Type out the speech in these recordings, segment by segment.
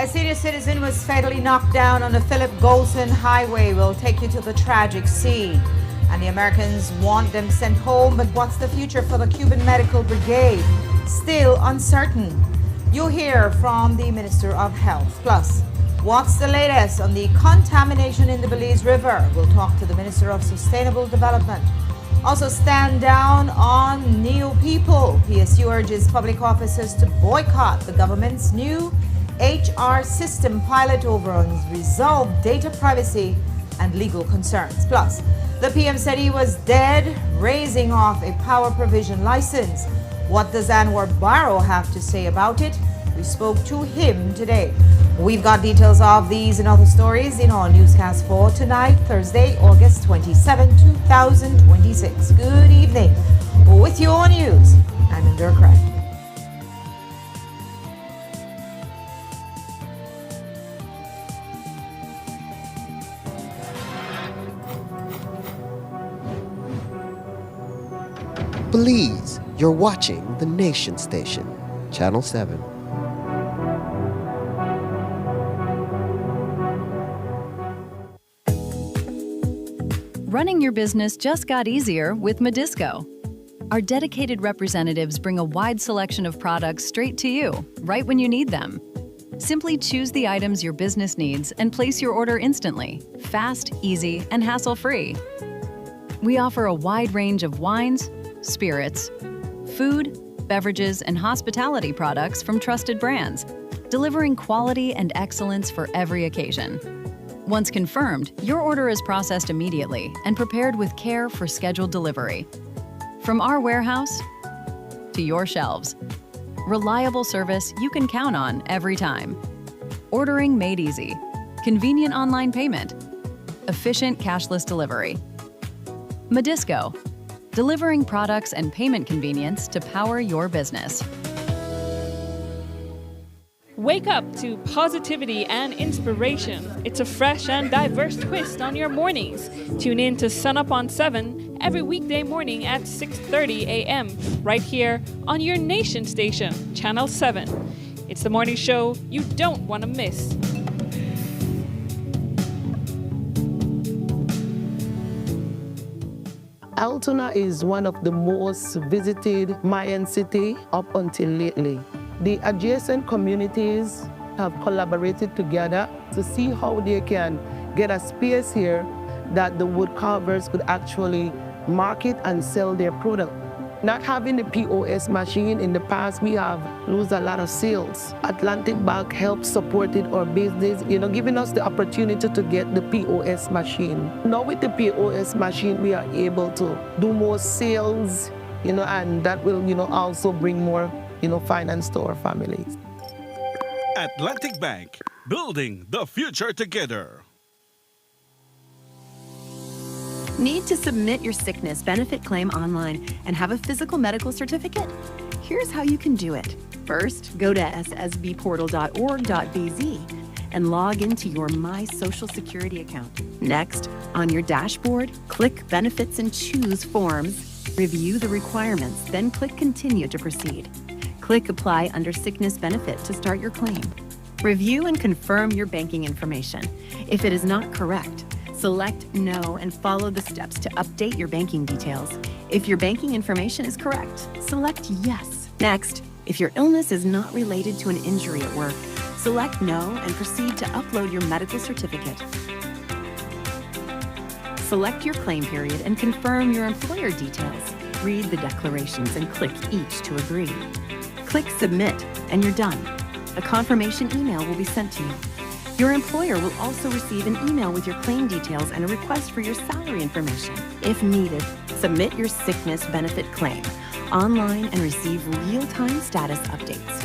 A senior citizen was fatally knocked down on the Philip Golson Highway. We'll take you to the tragic scene. And the Americans want them sent home, but what's the future for the Cuban Medical Brigade? Still uncertain. You'll hear from the Minister of Health. Plus, what's the latest on the contamination in the Belize River? We'll talk to the Minister of Sustainable Development. Also, stand down on Neo People. PSU urges public officers to boycott the government's new HR system pilot over unresolved data privacy and legal concerns. Plus, the PM said he was dead, raising off a power provision license. What does Anwar Barrow have to say about it? We spoke to him today. We've got details of these and other stories in our Newscast for tonight, Thursday, August 27, 2026. Good evening. With your news, I'm Indra Craig. Belize, you're watching the Nation Station, Channel 7. Running your business just got easier with Medisco. Our dedicated representatives bring a wide selection of products straight to you, right when you need them. Simply choose the items your business needs and place your order instantly, fast, easy, and hassle-free. We offer a wide range of wines, spirits, food, beverages, and hospitality products from trusted brands, delivering quality and excellence for every occasion. Once confirmed, your order is processed immediately and prepared with care for scheduled delivery. From our warehouse to your shelves, reliable service you can count on every time. Ordering made easy, convenient online payment, efficient cashless delivery. Medisco, delivering products and payment convenience to power your business. Wake up to positivity and inspiration. It's a fresh and diverse twist on your mornings. Tune in to Sun Up on 7 every weekday morning at 6:30 a.m. right here on your Nation Station, Channel 7. It's the morning show you don't want to miss. Altoona is one of the most visited Mayan city up until lately. The adjacent communities have collaborated together to see how they can get a space here that the wood carvers could actually market and sell their product. Not having the POS machine in the past, we have lost a lot of sales. Atlantic Bank helped supported our business, giving us the opportunity to get the POS machine. Now with the POS machine, we are able to do more sales, and that will, also bring more, finance to our families. Atlantic Bank, building the future together. Need to submit your sickness benefit claim online and have a physical medical certificate? Here's how you can do it. First, go to ssbportal.org.bz and log into your My Social Security account. Next, on your dashboard, click Benefits and choose Forms. Review the requirements, then click Continue to proceed. Click Apply under Sickness Benefit to start your claim. Review and confirm your banking information. If it is not correct, select No and follow the steps to update your banking details. If your banking information is correct, select Yes. Next, if your illness is not related to an injury at work, select No and proceed to upload your medical certificate. Select your claim period and confirm your employer details. Read the declarations and click each to agree. Click Submit and you're done. A confirmation email will be sent to you. Your employer will also receive an email with your claim details and a request for your salary information. If needed, submit your sickness benefit claim online and receive real-time status updates.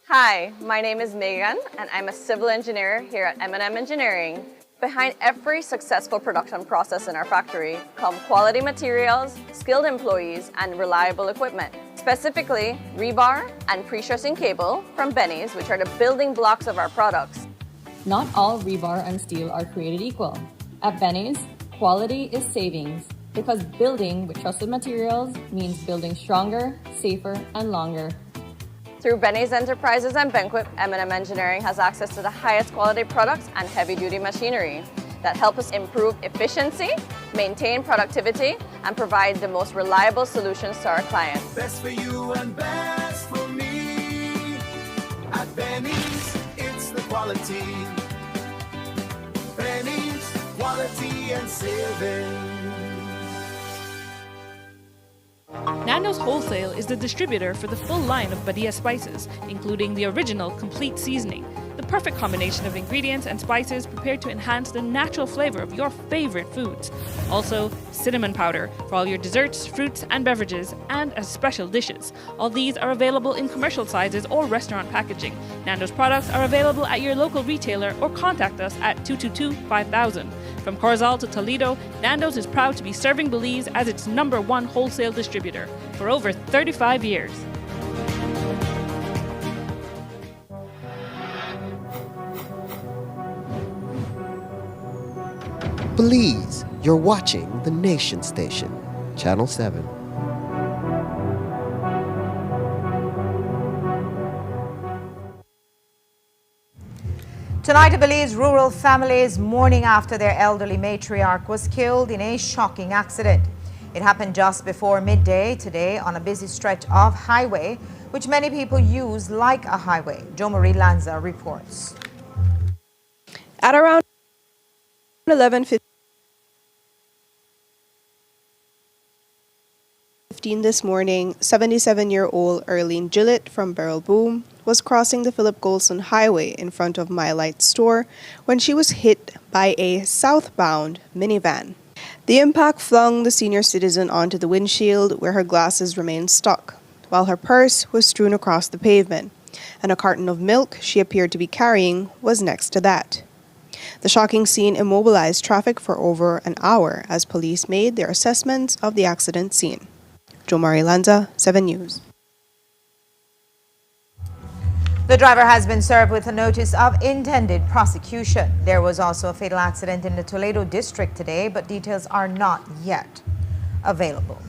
Hi, my name is Megan and I'm a civil engineer here at M&M Engineering. Behind every successful production process in our factory come quality materials, skilled employees, and reliable equipment. Specifically, rebar and pre-stressing cable from Benny's, which are the building blocks of our products. Not all rebar and steel are created equal. At Benny's, quality is savings. Because building with trusted materials means building stronger, safer, and longer. Through Benny's Enterprises and Banquet, M&M Engineering has access to the highest quality products and heavy-duty machinery that help us improve efficiency, maintain productivity, and provide the most reliable solutions to our clients. Best for you and best for me. At Benny's, it's the quality. Benny's, quality and saving. Nando's Wholesale is the distributor for the full line of Badia spices, including the original complete seasoning, the perfect combination of ingredients and spices prepared to enhance the natural flavor of your favorite foods. Also, cinnamon powder for all your desserts, fruits, and beverages, and as special dishes. All these are available in commercial sizes or restaurant packaging. Nando's products are available at your local retailer or contact us at 222-5000. From Corozal to Toledo, Nando's is proud to be serving Belize as its #1 wholesale distributor for over 35 years. Belize, you're watching the Nation Station, Channel 7. Tonight, a Belize rural family's mourning after their elderly matriarch was killed in a shocking accident. It happened just before midday today on a busy stretch of highway, which many people use like a highway. Jo Marie Lanza reports. At around 11:15 this morning, 77-year-old Erlene Gillett from Beryl Boom was crossing the Philip Golson Highway in front of My Light store when she was hit by a southbound minivan. The impact flung the senior citizen onto the windshield where her glasses remained stuck, while her purse was strewn across the pavement, and a carton of milk she appeared to be carrying was next to that. The shocking scene immobilized traffic for over an hour as police made their assessments of the accident scene. Jo Marie Lanza, 7 News. The driver has been served with a notice of intended prosecution. There was also a fatal accident in the Toledo district today, but details are not yet available.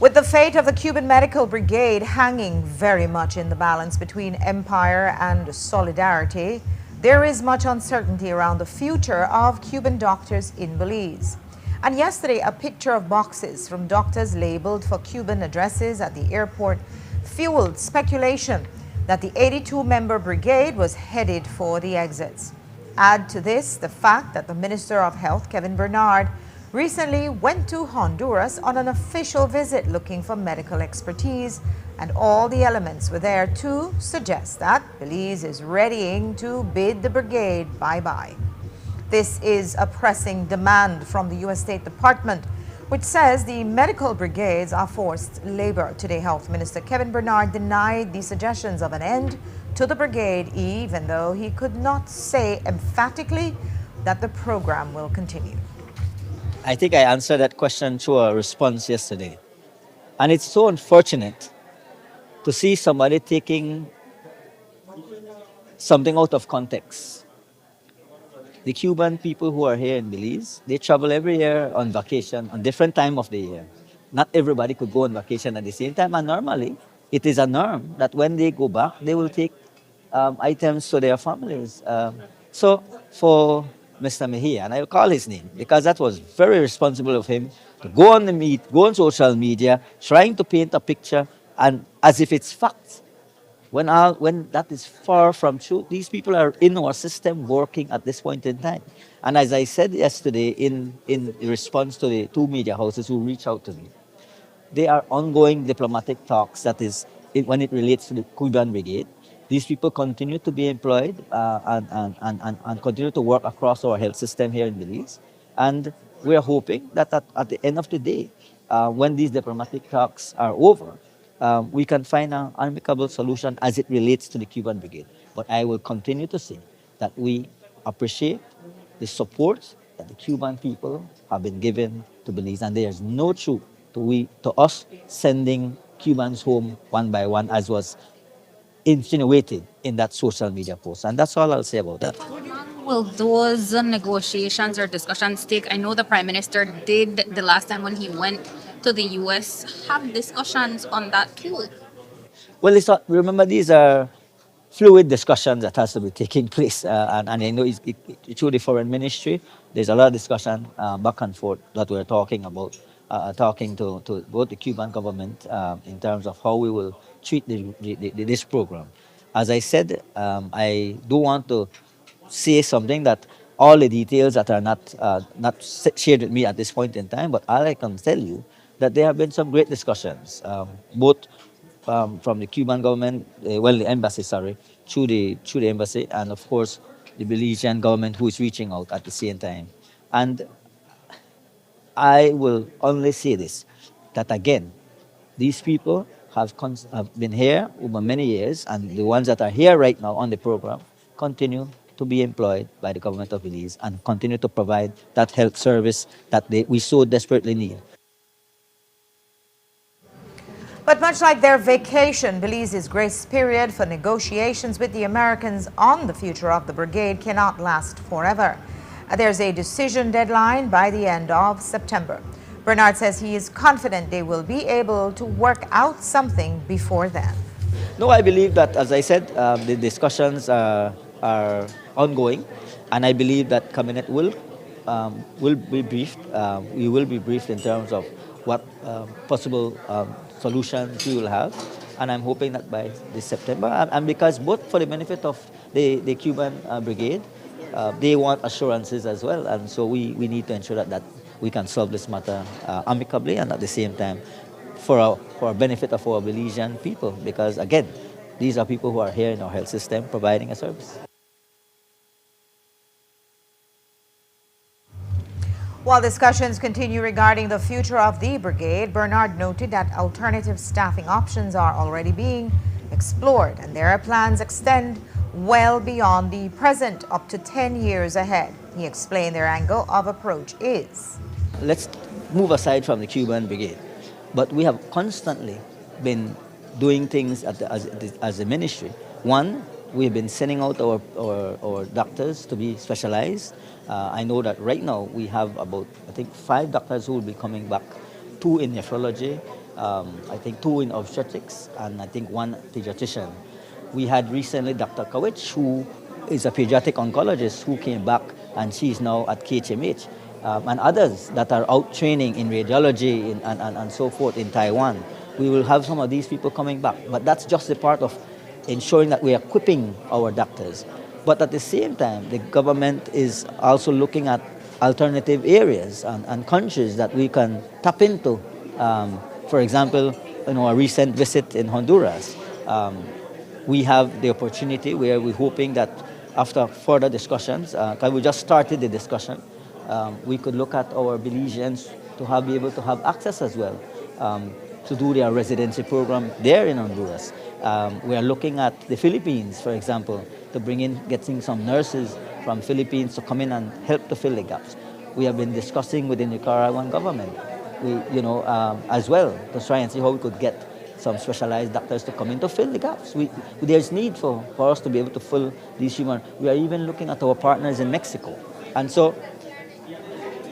With the fate of the Cuban Medical Brigade hanging very much in the balance between empire and solidarity, there is much uncertainty around the future of Cuban doctors in Belize. And yesterday, a picture of boxes from doctors labeled for Cuban addresses at the airport fueled speculation that the 82-member brigade was headed for the exits. Add to this the fact that the Minister of Health, Kevin Bernard, recently went to Honduras on an official visit looking for medical expertise, and all the elements were there to suggest that Belize is readying to bid the brigade bye-bye. This is a pressing demand from the U.S. State Department, which says the medical brigades are forced labor. Today, Health Minister Kevin Bernard denied the suggestions of an end to the brigade, even though he could not say emphatically that the program will continue. I think I answered that question through a response yesterday. And it's so unfortunate to see somebody taking something out of context. The Cuban people who are here in Belize, they travel every year on vacation on different time of the year. Not everybody could go on vacation at the same time, and normally it is a norm that when they go back, they will take items to their families. So for Mr. Mejia, and I will call his name because that was very responsible of him to go on social media, trying to paint a picture and as if it's fact. When that is far from true, these people are in our system working at this point in time. And as I said yesterday in response to the two media houses who reached out to me, they are ongoing diplomatic talks, that is, when it relates to the Cuban Brigade. These people continue to be employed and continue to work across our health system here in Belize. And we are hoping that at the end of the day, when these diplomatic talks are over, we can find an amicable solution as it relates to the Cuban Brigade. But I will continue to say that we appreciate the support that the Cuban people have been given to Belize, and there is no truth to us sending Cubans home one by one, as was insinuated in that social media post. And that's all I'll say about that. will those negotiations or discussions take? I know the Prime Minister did the last time when he went to the US have discussions on that too. Well, it's not, remember, these are fluid discussions that has to be taking place. And I know through the foreign ministry, there's a lot of discussion back and forth that we're talking about, talking to both the Cuban government in terms of how we will treat this program. As I said, I do want to say something that all the details that are not shared with me at this point in time, but all I can tell you that there have been some great discussions, both from the Cuban government, the embassy, sorry, through the embassy, and of course the Belizean government who is reaching out at the same time. And I will only say this, that again, these people have been here over many years, and the ones that are here right now on the program continue to be employed by the government of Belize and continue to provide that health service that we so desperately need. But much like their vacation, Belize's grace period for negotiations with the Americans on the future of the brigade cannot last forever. There's a decision deadline by the end of September. Bernard says he is confident they will be able to work out something before then. No, I believe that, as I said, the discussions are ongoing, and I believe that Cabinet will be briefed. We will be briefed in terms of what possible solutions we will have, and I'm hoping that by this September, and because both for the benefit of the Cuban brigade, they want assurances as well, and so we need to ensure that we can solve this matter amicably and at the same time for benefit of our Belizean people, because again, these are people who are here in our health system providing a service. While discussions continue regarding the future of the brigade, Bernard noted that alternative staffing options are already being explored, and their plans extend well beyond the present, up to 10 years ahead. He explained their angle of approach is: let's move aside from the Cuban brigade, but we have constantly been doing things as a ministry. One, we've been sending out our doctors to be specialized. I know that right now we have about, I think, 5 doctors who will be coming back, 2 in nephrology, I think 2 in obstetrics, and I think 1 pediatrician. We had recently Dr. Kawich, who is a pediatric oncologist who came back, and she's now at KHMH, and others that are out training in radiology and so forth in Taiwan. We will have some of these people coming back, but that's just a part of ensuring that we are equipping our doctors. But at the same time, the government is also looking at alternative areas and countries that we can tap into. For example, a recent visit in Honduras. We have the opportunity where we're hoping that after further discussions, because we just started the discussion, we could look at our Belizeans to be able to have access as well to do their residency program there in Honduras. We are looking at the Philippines, for example, to getting some nurses from Philippines to come in and help to fill the gaps. We have been discussing with the Nicaraguan government, as well, to try and see how we could get some specialized doctors to come in to fill the gaps. There's need for us to be able to fill these human. We are even looking at our partners in Mexico. And so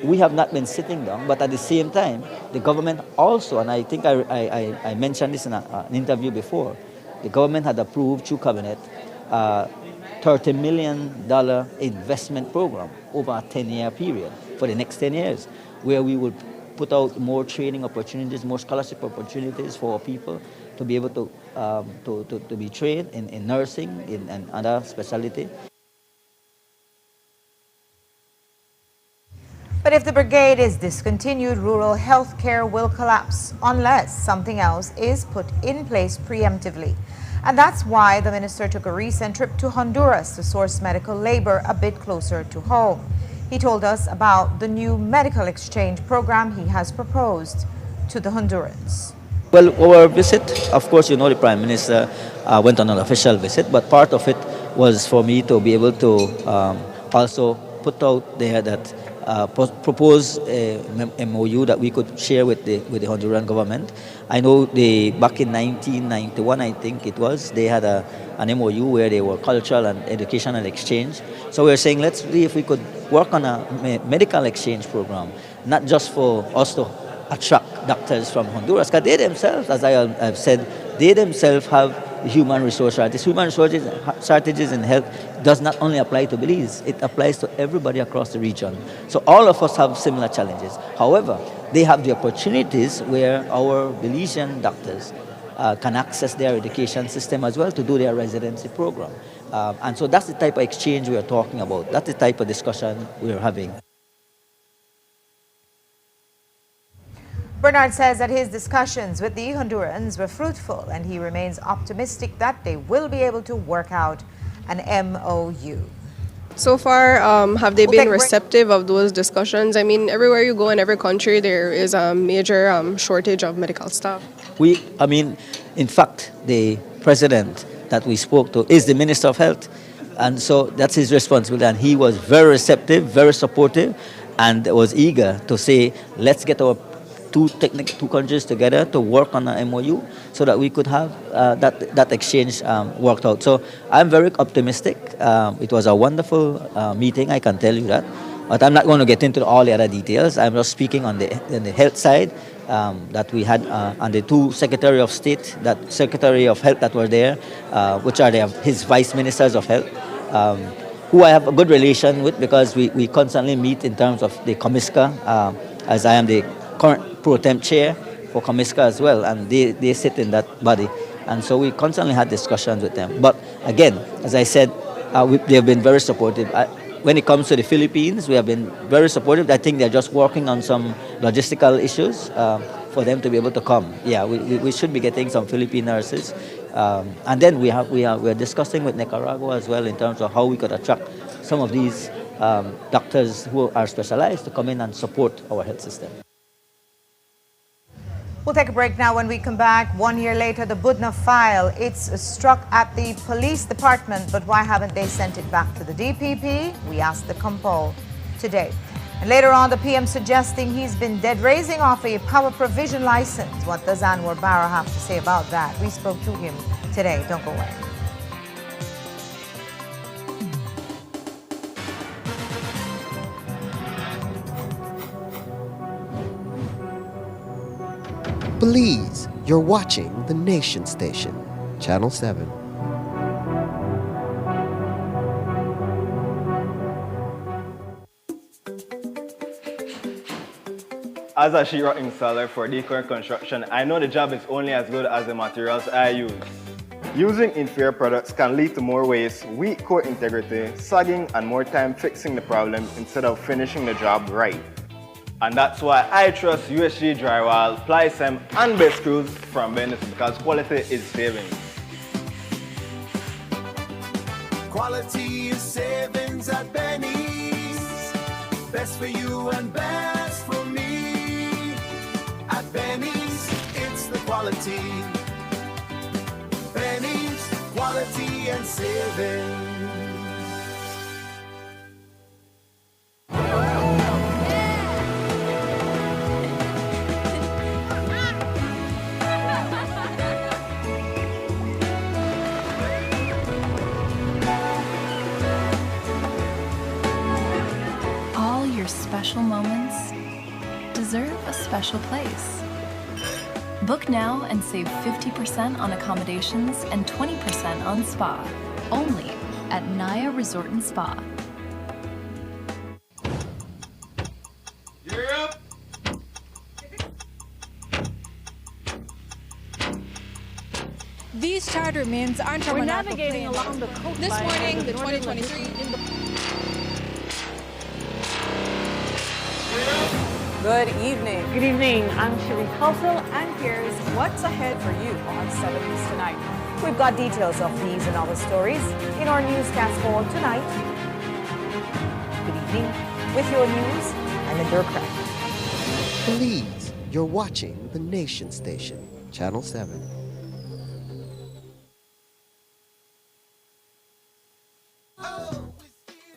we have not been sitting down, but at the same time, the government also, and I think I mentioned this in an interview before, the government had approved through Cabinet $30 million investment program over a 10-year period for the next 10 years, where we will put out more training opportunities, more scholarship opportunities for our people to be able to be trained in nursing and other specialty. But if the brigade is discontinued, rural health care will collapse unless something else is put in place preemptively. And that's why the minister took a recent trip to Honduras to source medical labor a bit closer to home. He told us about the new medical exchange program he has proposed to the Hondurans. Well, our visit, of course, the Prime Minister went on an official visit, but part of it was for me to be able to also put out there that propose a MOU that we could share with the Honduran government. I know back in 1991, I think it was, they had an MOU where they were cultural and educational exchange. So we're saying let's see if we could work on a medical exchange program, not just for us to attract doctors from Honduras, because they themselves, as I have said, they themselves have human resource shortages. Human resources shortages in health does not only apply to Belize, it applies to everybody across the region. So all of us have similar challenges. However, they have the opportunities where our Belizean doctors can access their education system as well to do their residency program. And so that's the type of exchange we are talking about. That's the type of discussion we're having. Bernard says that his discussions with the Hondurans were fruitful, and he remains optimistic that they will be able to work out an MOU. So far, have they been receptive of those discussions? I mean, everywhere you go in every country, there is a major shortage of medical staff. In fact, the president that we spoke to is the Minister of Health. And so that's his responsibility. And he was very receptive, very supportive, and was eager to say, let's get our two countries together to work on an MOU so that we could have that exchange worked out. So I'm very optimistic. It was a wonderful meeting, I can tell you that. But I'm not going to get into all the other details. I'm just speaking on the health side that we had, and the two Secretary of State, that Secretary of Health that were there, which are his Vice Ministers of Health, who I have a good relation with because we constantly meet in terms of the Comisca, as I am the current pro temp chair for Comisca as well, and they sit in that body. And so we constantly had discussions with them. But again, as I said, they have been very supportive. When it comes to the Philippines, we have been very supportive. I think they're just working on some logistical issues for them to be able to come. Yeah, we should be getting some Philippine nurses. And then we're discussing with Nicaragua as well in terms of how we could attract some of these doctors who are specialized to come in and support our health system. We'll take a break now. When we come back, 1 year later, the Budna file, it's struck at the police department, but why haven't they sent it back to the DPP? We asked the Compol today. And later on, the PM suggesting he's been dead raising off a power provision license. What does Anwar Barra have to say about that? We spoke to him today. Don't go away. Belize, you're watching the Nation Station, Channel 7. As a sheetrock installer for decor construction, I know the job is only as good as the materials I use. Using inferior products can lead to more waste, weak core integrity, sagging, and more time fixing the problem instead of finishing the job right. And that's why I trust USG Drywall, Ply-Sem, and Best Screws from Venice, because quality is savings. Quality is savings at Benny's. Best for you and best for me. At Benny's, it's the quality. Benny's, quality and savings. Special moments deserve a special place. Book now and save 50% on accommodations and 20% on spa. Only at Naya Resort and Spa. You're up. These charter mints aren't We're navigating along the coastline. This morning, the 2023 Good evening. Good evening. I'm Shiri Kelsel, and here's what's ahead for you on 7 News tonight. We've got details of these and other stories in our newscast for tonight. Good evening. With your news, I'm Indra Craig. Belize, you're watching the Nation Station, Channel 7.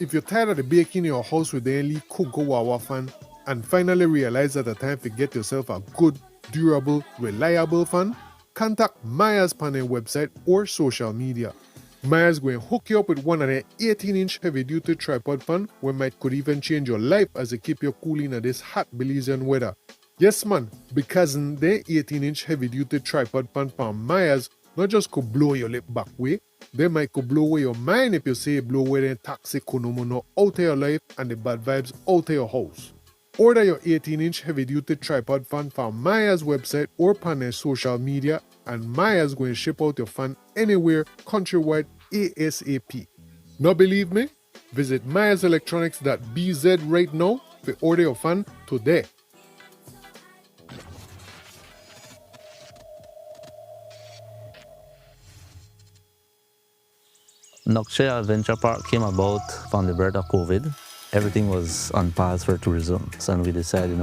If you're tired of the baking in your house with the only cook go wawa fan and finally realize that the time to get yourself a good, durable, reliable fan, contact Myers panel website or social media. Myers going to hook you up with one of their 18-inch heavy-duty tripod fan where might could even change your life as it keep you cool in this hot Belizean weather. Yes man, because their 18-inch heavy-duty tripod fan from Myers not just could blow your lip back way, they might could blow away your mind if you say blow away the toxic konomono out of your life and the bad vibes out of your house. Order your 18-inch heavy-duty tripod fan from Myers website or on their social media, and Myers going to ship out your fan anywhere countrywide ASAP. Not believe me? Visit myerselectronics.bz right now to order your fan today. Nokshe Adventure Park came about from the birth of COVID. Everything was on pause for tourism. So we decided,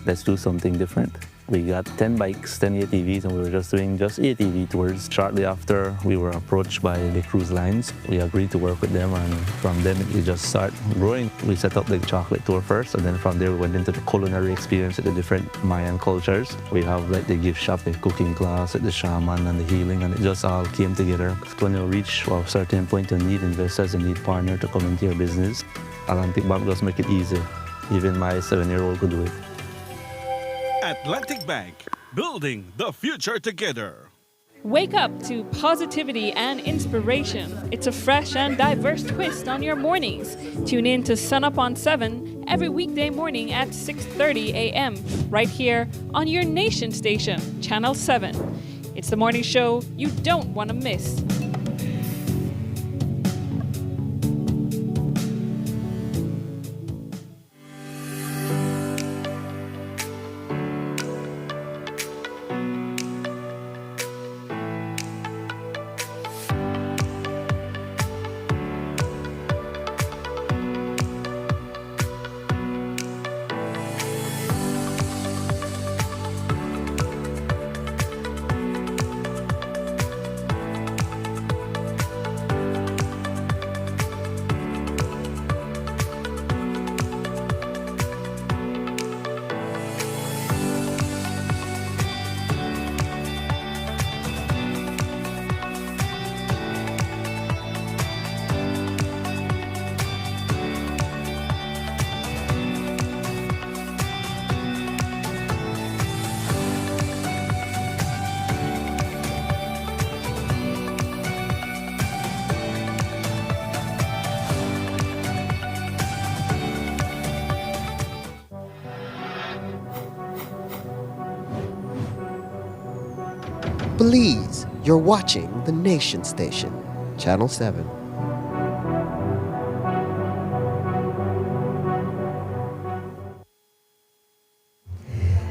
let's do something different. We got 10 bikes, 10 ATVs, and we were just doing ATV tours. Shortly after, we were approached by the cruise lines. We agreed to work with them, and from them, it just started growing. We set up the chocolate tour first, and then from there, we went into the culinary experience with the different Mayan cultures. We have the gift shop, the cooking class, the shaman, and the healing, and it just all came together. When you reach a certain point, you need investors, you need partners to come into your business. Atlantic Bank just make it easy. Even my 7-year-old could do it. Atlantic Bank, building the future together. Wake up to positivity and inspiration. It's a fresh and diverse twist on your mornings. Tune in to Sun Up on 7 every weekday morning at 6:30 a.m. right here on your nation station, Channel 7. It's the morning show you don't want to miss. Please, you're watching the Nation Station, Channel 7.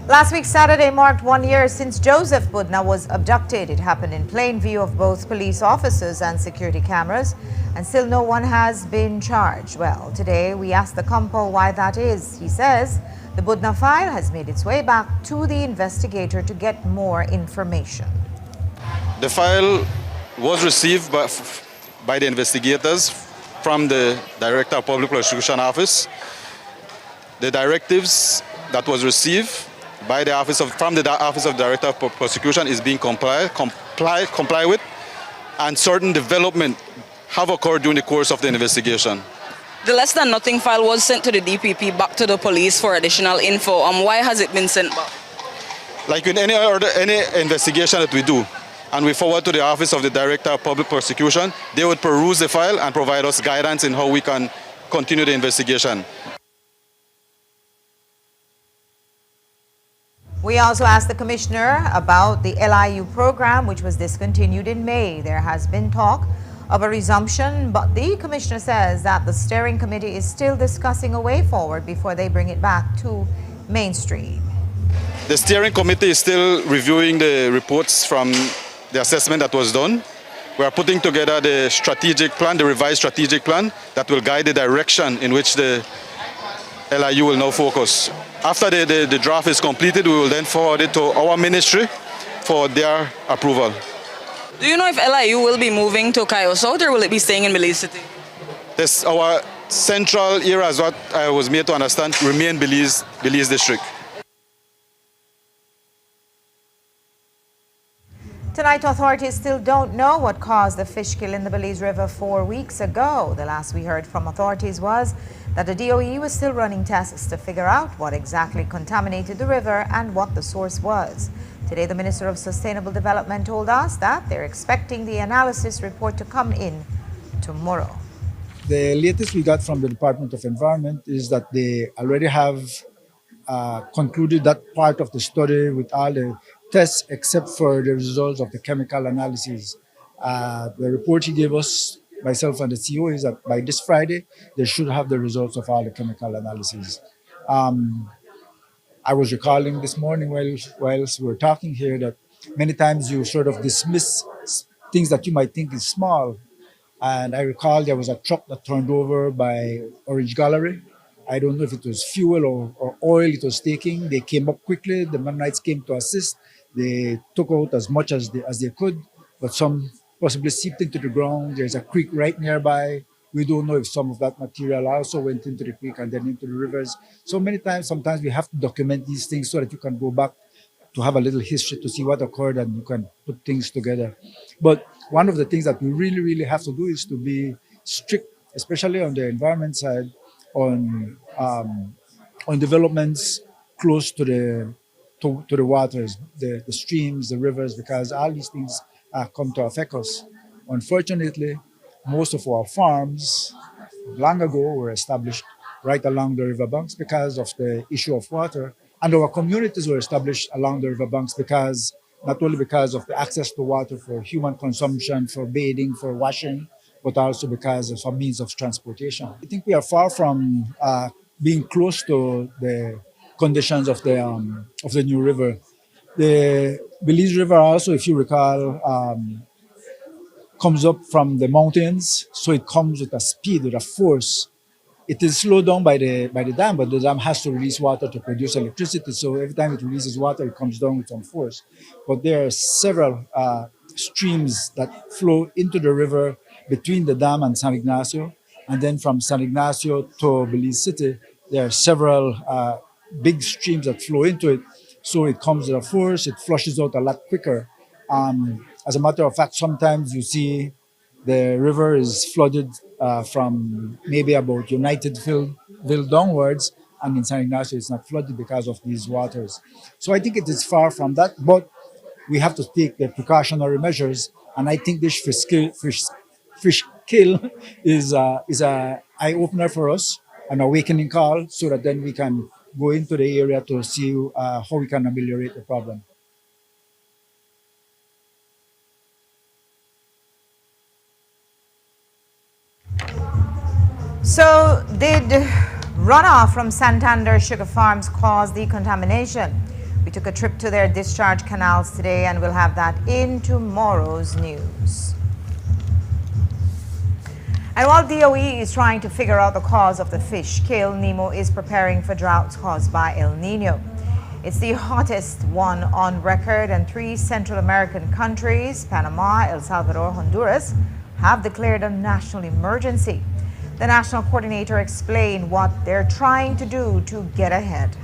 Last week, Saturday, marked 1 year since Joseph Budna was abducted. It happened in plain view of both police officers and security cameras, and still no one has been charged. Well, today we asked the Compo why that is. He says the Budna file has made its way back to the investigator to get more information. The file was received by the investigators from the Director of Public Prosecution Office. The directives that was received by the from the Office of Director of Prosecution is being comply with, and certain development have occurred during the course of the investigation. The less than nothing file was sent to the DPP back to the police for additional info. Why has it been sent back? Like in any investigation that we do, and we forward to the Office of the Director of Public Prosecution, they would peruse the file and provide us guidance in how we can continue the investigation. We also asked the commissioner about the LIU program, which was discontinued in May. There has been talk of a resumption, but the commissioner says that the steering committee is still discussing a way forward before they bring it back to mainstream. The steering committee is still reviewing the reports from the assessment that was done. We are putting together the strategic plan, the revised strategic plan that will guide the direction in which the LIU will now focus. After the draft is completed, we will then forward it to our ministry for their approval. Do you know if LIU will be moving to Cayo South or will it be staying in Belize City? Our central area, as what I was made to understand, remain Belize district. Tonight, authorities still don't know what caused the fish kill in the Belize River 4 weeks ago. The last we heard from authorities was that the DOE was still running tests to figure out what exactly contaminated the river and what the source was. Today, the Minister of Sustainable Development told us that they're expecting the analysis report to come in tomorrow. The latest we got from the Department of Environment is that they already have concluded that part of the study with all the tests except for the results of the chemical analysis. The report he gave us, myself and the CEO, is that by this Friday, they should have the results of all the chemical analysis. I was recalling this morning whilst we were talking here that many times you sort of dismiss things that you might think is small. And I recall there was a truck that turned over by Orange Gallery. I don't know if it was fuel or oil it was taking. They came up quickly. The Mennonites came to assist. They took out as much as they could, but some possibly seeped into the ground. There's a creek right nearby. We don't know if some of that material also went into the creek and then into the rivers. So many times, sometimes we have to document these things so that you can go back to have a little history to see what occurred and you can put things together. But one of the things that we really, really have to do is to be strict, especially on the environment side, on developments close to the waters, the streams, the rivers, because all these things come to affect us. Unfortunately, most of our farms long ago were established right along the riverbanks because of the issue of water. And our communities were established along the riverbanks because, not only because of the access to water for human consumption, for bathing, for washing, but also because of a means of transportation. I think we are far from being close to the conditions of the new river. The Belize River also, if you recall, comes up from the mountains, so it comes with a speed, with a force. It is slowed down by the dam, but the dam has to release water to produce electricity. So every time it releases water, it comes down with some force. But there are several streams that flow into the river between the dam and San Ignacio. And then from San Ignacio to Belize City, there are several big streams that flow into it. So it comes with a force, it flushes out a lot quicker. As a matter of fact, sometimes you see the river is flooded from maybe about Unitedville downwards, and in San Ignacio it's not flooded because of these waters. So I think it is far from that, but we have to take the precautionary measures, and I think this fish kill is a eye opener for us, an awakening call, so that then we can go into the area to see how we can ameliorate the problem. So, did runoff from Santander sugar farms cause the contamination? We took a trip to their discharge canals today and we'll have that in tomorrow's news. And while DOE is trying to figure out the cause of the fish kill, NEMO is preparing for droughts caused by El Nino. It's the hottest one on record, and 3 Central American countries, Panama, El Salvador, Honduras, have declared a national emergency. The national coordinator explained what they're trying to do to get ahead.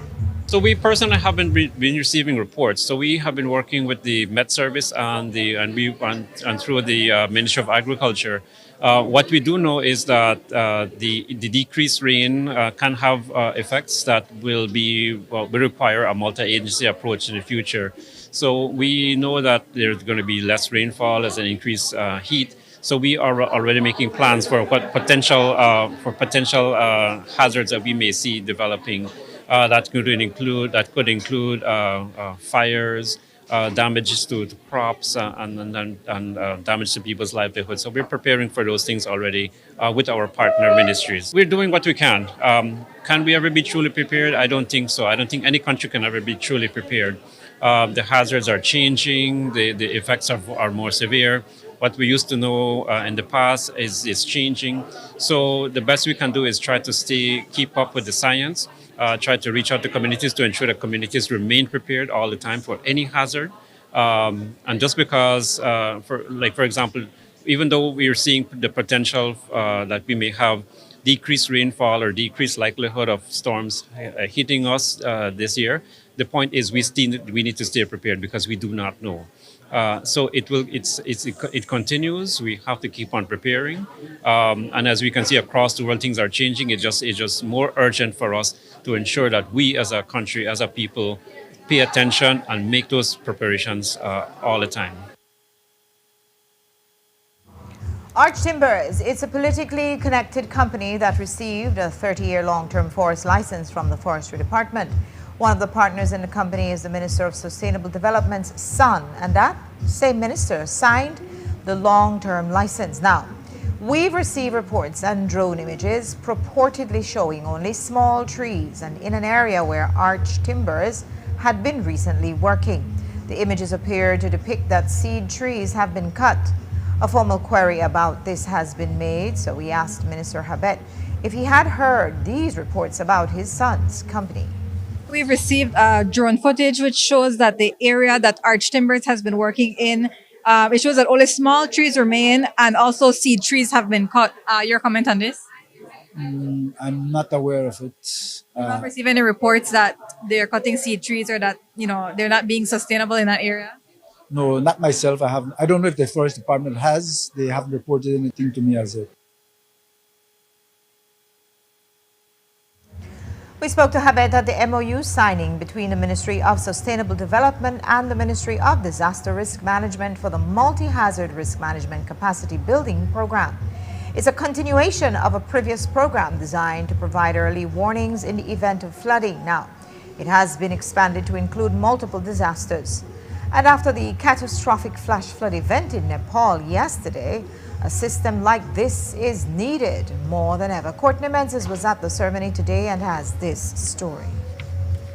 So we personally haven't been receiving reports. So we have been working with the Met Service and through the Ministry of Agriculture. What we do know is that the decreased rain can have effects that will require a multi-agency approach in the future. So we know that there's going to be less rainfall as an increased heat. So we are already making plans for what potential hazards that we may see developing. That could include fires, damages to crops, and damage to people's livelihood. So we're preparing for those things already with our partner ministries. We're doing what we can. Can we ever be truly prepared? I don't think so. I don't think any country can ever be truly prepared. The hazards are changing. The effects are more severe. What we used to know in the past is changing. So the best we can do is try to keep up with the science. Try to reach out to communities to ensure that communities remain prepared all the time for any hazard. And just because, for example, even though we are seeing the potential that we may have decreased rainfall or decreased likelihood of storms hitting us this year. The point is we need to stay prepared because we do not know. So it continues. We have to keep on preparing, and as we can see across the world, things are changing. It's just more urgent for us to ensure that we, as a country, as a people, pay attention and make those preparations all the time. Arch Timbers, it's a politically connected company that received a 30-year long-term forest license from the Forestry Department. One of the partners in the company is the Minister of Sustainable Development's son, and that same minister signed the long-term license. Now, we've received reports and drone images purportedly showing only small trees and in an area where Arch Timbers had been recently working. The images appear to depict that seed trees have been cut. A formal query about this has been made, so we asked Minister Habet if he had heard these reports about his son's company. We've received drone footage which shows that the area that Arch Timbers has been working in, it shows that only small trees remain and also seed trees have been cut. Your comment on this? I'm not aware of it. You not receive any reports that they're cutting seed trees or that they're not being sustainable in that area? No, not myself. I don't know if the forest department has. They haven't reported anything to me as yet. We spoke to Habet at the MOU signing between the Ministry of Sustainable Development and the Ministry of Disaster Risk Management for the Multi-Hazard Risk Management Capacity Building Program. It's a continuation of a previous program designed to provide early warnings in the event of flooding. Now, it has been expanded to include multiple disasters. And after the catastrophic flash flood event in Nepal yesterday, a system like this is needed more than ever. Courtney Menzies was at the ceremony today and has this story.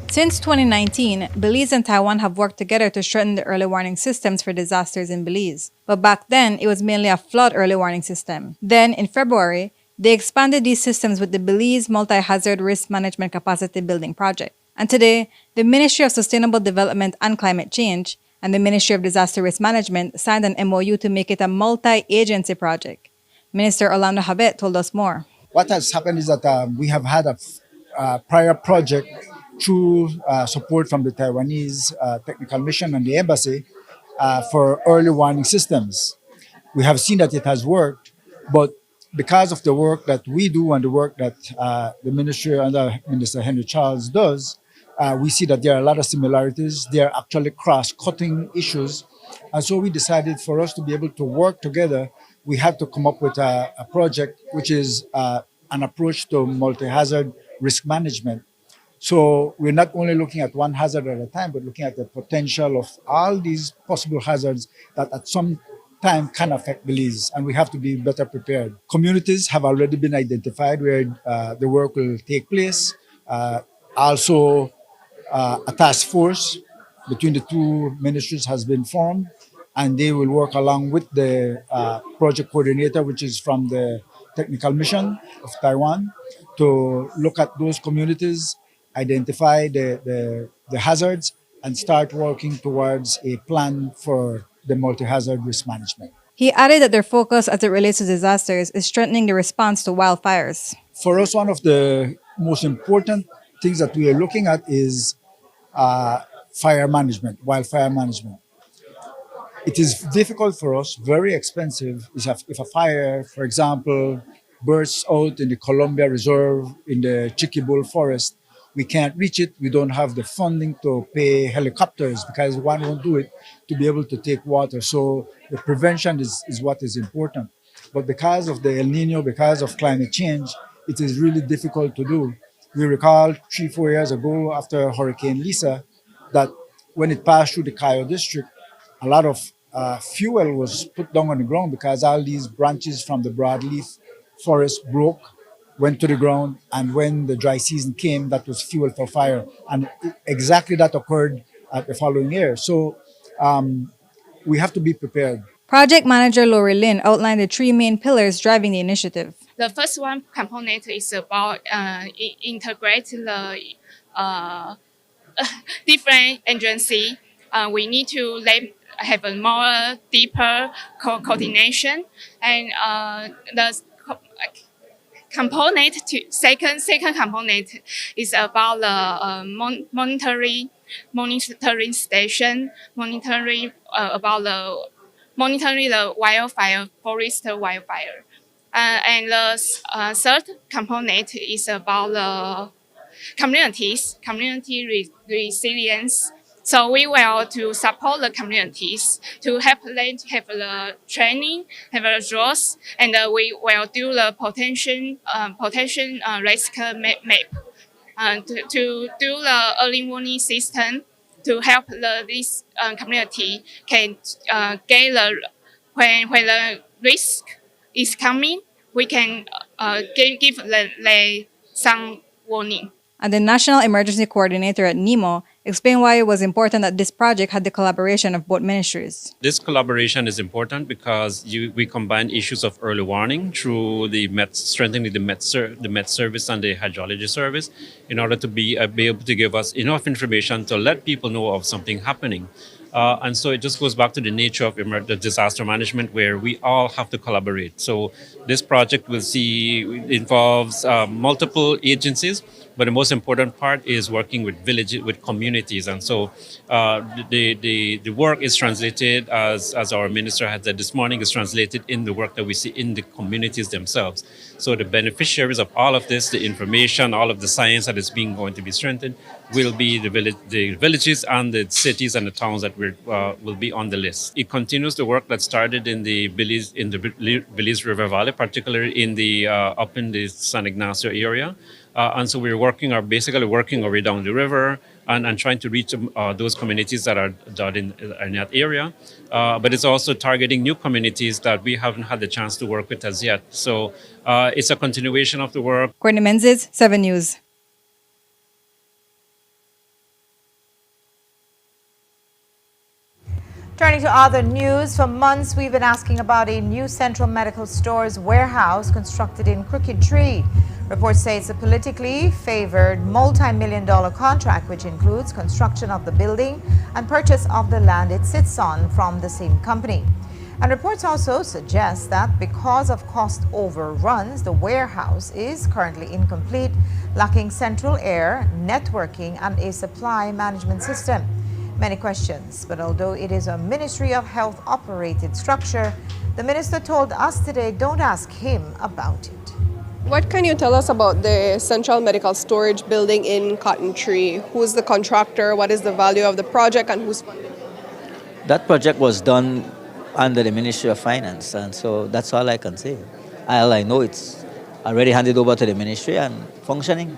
Since 2019, Belize and Taiwan have worked together to strengthen the early warning systems for disasters in Belize. But back then, it was mainly a flood early warning system. Then, in February, they expanded these systems with the Belize Multi-Hazard Risk Management Capacity Building Project. And today, the Ministry of Sustainable Development and Climate Change and the Ministry of Disaster Risk Management signed an MOU to make it a multi-agency project. Minister Orlando Habet told us more. What has happened is that we have had a prior project through support from the Taiwanese technical mission and the embassy for early warning systems. We have seen that it has worked, but because of the work that we do and the work that the ministry under Minister Henry Charles does, we see that there are a lot of similarities. They are actually cross-cutting issues. And so we decided for us to be able to work together, we had to come up with a project which is an approach to multi-hazard risk management. So we're not only looking at one hazard at a time, but looking at the potential of all these possible hazards that at some time can affect Belize, and we have to be better prepared. Communities have already been identified where the work will take place. Also, a task force between the two ministries has been formed, and they will work along with the project coordinator, which is from the technical mission of Taiwan, to look at those communities, identify the hazards, and start working towards a plan for the multi-hazard risk management. He added that their focus as it relates to disasters is strengthening the response to wildfires. For us, one of the most important things that we are looking at is fire management, wildfire management. It is difficult for us, very expensive, if a fire, for example, bursts out in the Columbia Reserve, in the Chiquibul Forest, we can't reach it. We don't have the funding to pay helicopters because one won't do it to be able to take water. So the prevention is what is important. But because of the El Nino, because of climate change, it is really difficult to do. We recall 3-4 years ago after Hurricane Lisa that when it passed through the Cayo district, a lot of fuel was put down on the ground because all these branches from the broadleaf forest broke, went to the ground, and when the dry season came, that was fuel for fire. And exactly that occurred the following year. So we have to be prepared. Project manager Lori Lynn outlined the 3 main pillars driving the initiative. The first one component is about integrate the different agency. We need to have a more deeper coordination, and the second component is about the monitoring station, monitoring the wildfire, forest wildfire. And the third component is about the community resilience. So we will to support the communities to help them to have the training, have the drills, and we will do the potential risk map to do the early warning system to help this community can get the when the risk is coming, we can give some warning. And the National Emergency Coordinator at NEMO explained why it was important that this project had the collaboration of both ministries. This collaboration is important because we combine issues of early warning through the strengthening the Met service and the hydrology service in order to be able to give us enough information to let people know of something happening. And so it just goes back to the nature of the disaster management where we all have to collaborate. So this project involves multiple agencies, but the most important part is working with villages, with communities. And so the work is translated, as our minister had said this morning, is translated in the work that we see in the communities themselves. So the beneficiaries of all of this, the information, all of the science that is going to be strengthened, will be the villages and the cities and the towns that will be on the list. It continues the work that started in the Belize River Valley, particularly up in the San Ignacio area. And so we're basically working our way down the river and trying to reach those communities that are in that area. But it's also targeting new communities that we haven't had the chance to work with as yet. So it's a continuation of the work. Courtney Menzies, 7 News. Turning to other news, for months we've been asking about a new Central Medical Stores warehouse constructed in Crooked Tree. Reports say it's a politically favored multi-million-dollar contract which includes construction of the building and purchase of the land it sits on from the same company. And reports also suggest that because of cost overruns, the warehouse is currently incomplete, lacking central air, networking, and a supply management system. Many questions, but although it is a Ministry of Health operated structure, the minister told us today don't ask him about it. What can you tell us about the Central Medical Storage building in Cotton Tree? Who's the contractor? What is the value of the project and who's funding? That project was done under the Ministry of Finance, and so that's all I can say. All I know, it's already handed over to the ministry and functioning.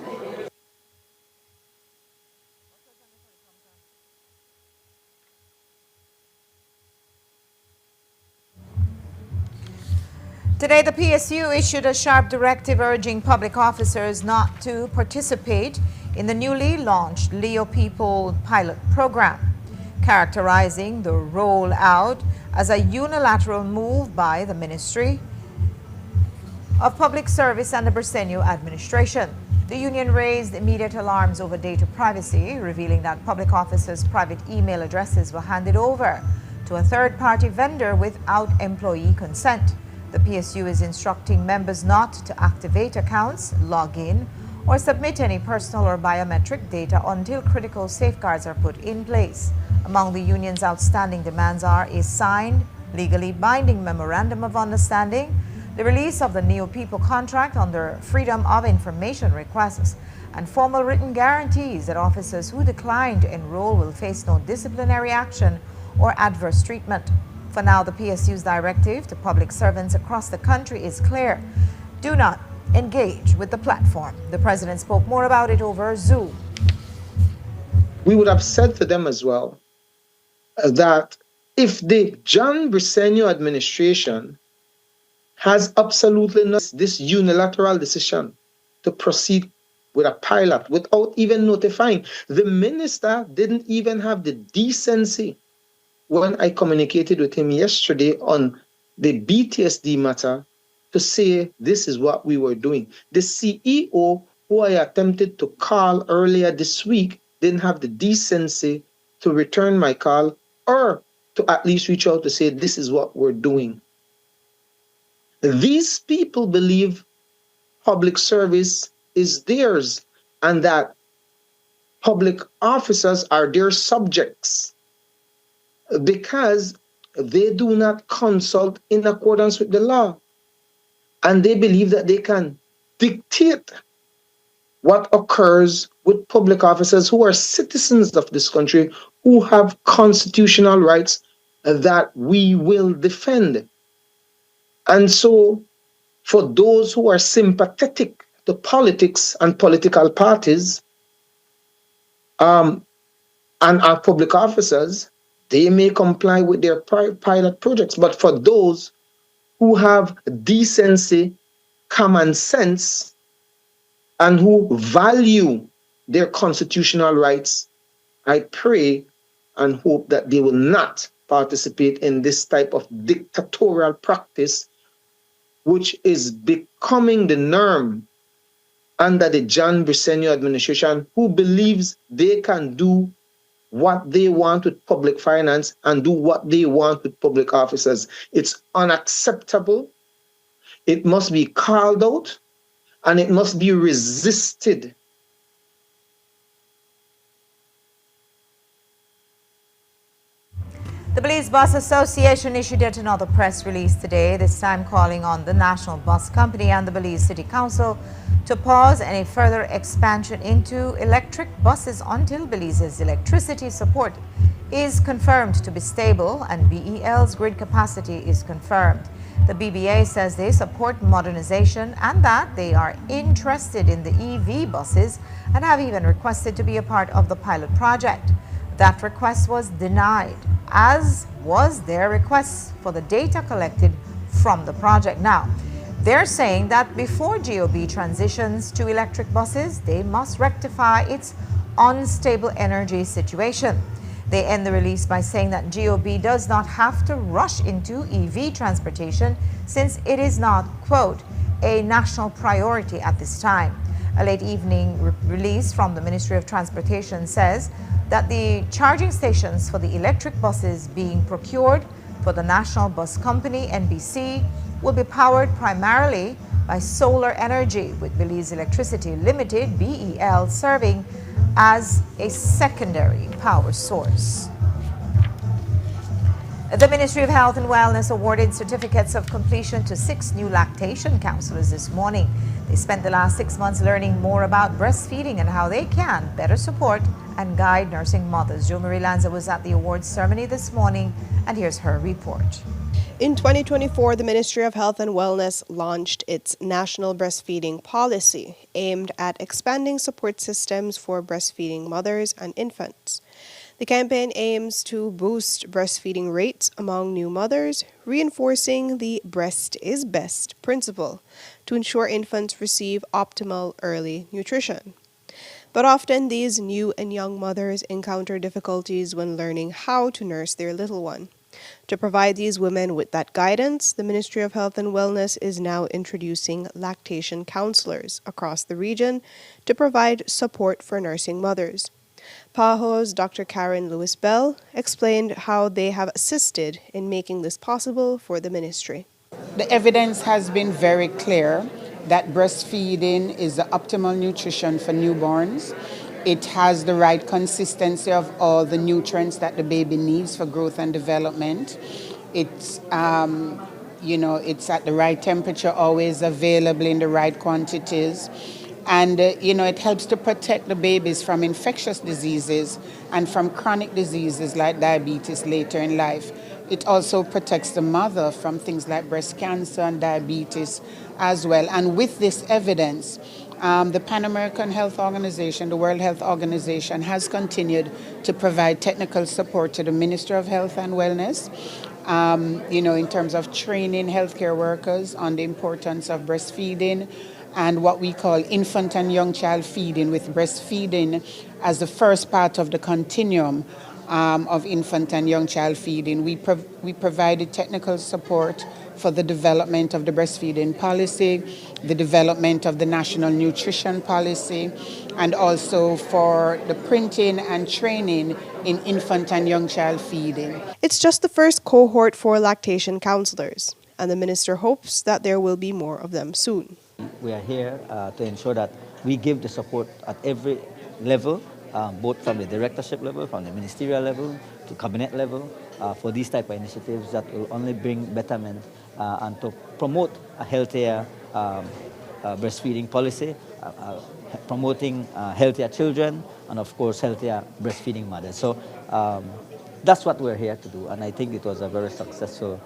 Today, the PSU issued a sharp directive urging public officers not to participate in the newly launched Leo People pilot program, characterizing the rollout as a unilateral move by the Ministry of Public Service and the Briceño administration. The union raised immediate alarms over data privacy, revealing that public officers' private email addresses were handed over to a third-party vendor without employee consent. The PSU is instructing members not to activate accounts, log in, or submit any personal or biometric data until critical safeguards are put in place. Among the union's outstanding demands are a signed, legally binding memorandum of understanding, the release of the Neo People contract under Freedom of Information requests, and formal written guarantees that officers who decline to enroll will face no disciplinary action or adverse treatment. For now, the PSU's directive to public servants across the country is clear. Do not engage with the platform. The president spoke more about it over Zoom. We would have said to them as well that if the John Briceño administration has absolutely not this unilateral decision to proceed with a pilot without even notifying, the minister didn't even have the decency when I communicated with him yesterday on the BTSD matter to say this is what we were doing. The CEO who I attempted to call earlier this week didn't have the decency to return my call or to at least reach out to say this is what we're doing. These people believe public service is theirs and that public officers are their subjects because they do not consult in accordance with the law. And they believe that they can dictate what occurs with public officers who are citizens of this country, who have constitutional rights that we will defend. And so, for those who are sympathetic to politics and political parties and are public officers, they may comply with their pilot projects. But for those who have decency, common sense, and who value their constitutional rights, I pray and hope that they will not participate in this type of dictatorial practice, which is becoming the norm under the John Briceño administration, who believes they can do what they want with public finance and do what they want with public officers. It's unacceptable. It must be called out and it must be resisted. The Belize Bus Association issued yet another press release today, this time calling on the National Bus Company and the Belize City Council to pause any further expansion into electric buses until Belize's electricity support is confirmed to be stable and BEL's grid capacity is confirmed. The BBA says they support modernization and that they are interested in the EV buses and have even requested to be a part of the pilot project. That request was denied, as was their request for the data collected from the project. Now, they're saying that before GOB transitions to electric buses, they must rectify its unstable energy situation. They end the release by saying that GOB does not have to rush into EV transportation since it is not, quote, a national priority at this time. A late evening release from the Ministry of Transportation says that the charging stations for the electric buses being procured for the National Bus Company, NBC, will be powered primarily by solar energy, with Belize Electricity Limited, BEL, serving as a secondary power source. The Ministry of Health and Wellness awarded certificates of completion to 6 new lactation counselors this morning. They spent the last 6 months learning more about breastfeeding and how they can better support and guide nursing mothers. Jo Marie Lanza was at the awards ceremony this morning, and here's her report. In 2024, the Ministry of Health and Wellness launched its National Breastfeeding Policy, aimed at expanding support systems for breastfeeding mothers and infants. The campaign aims to boost breastfeeding rates among new mothers, reinforcing the breast is best principle to ensure infants receive optimal early nutrition. But often these new and young mothers encounter difficulties when learning how to nurse their little one. To provide these women with that guidance, the Ministry of Health and Wellness is now introducing lactation counselors across the region to provide support for nursing mothers. PAHO's Dr. Karen Lewis-Bell explained how they have assisted in making this possible for the ministry. The evidence has been very clear that breastfeeding is the optimal nutrition for newborns. It has the right consistency of all the nutrients that the baby needs for growth and development. It's it's at the right temperature, always available in the right quantities. And, it helps to protect the babies from infectious diseases and from chronic diseases like diabetes later in life. It also protects the mother from things like breast cancer and diabetes as well. And with this evidence, the Pan American Health Organization, the World Health Organization, has continued to provide technical support to the Ministry of Health and Wellness, in terms of training healthcare workers on the importance of breastfeeding and what we call infant and young child feeding, with breastfeeding as the first part of the continuum of infant and young child feeding. We provided technical support for the development of the breastfeeding policy, the development of the national nutrition policy, and also for the printing and training in infant and young child feeding. It's just the first cohort for lactation counselors, and the minister hopes that there will be more of them soon. We are here to ensure that we give the support at every level, both from the directorship level, from the ministerial level, to cabinet level, for these type of initiatives that will only bring betterment and to promote a healthier breastfeeding policy, promoting healthier children, and of course healthier breastfeeding mothers. So that's what we're here to do, and I think it was a very successful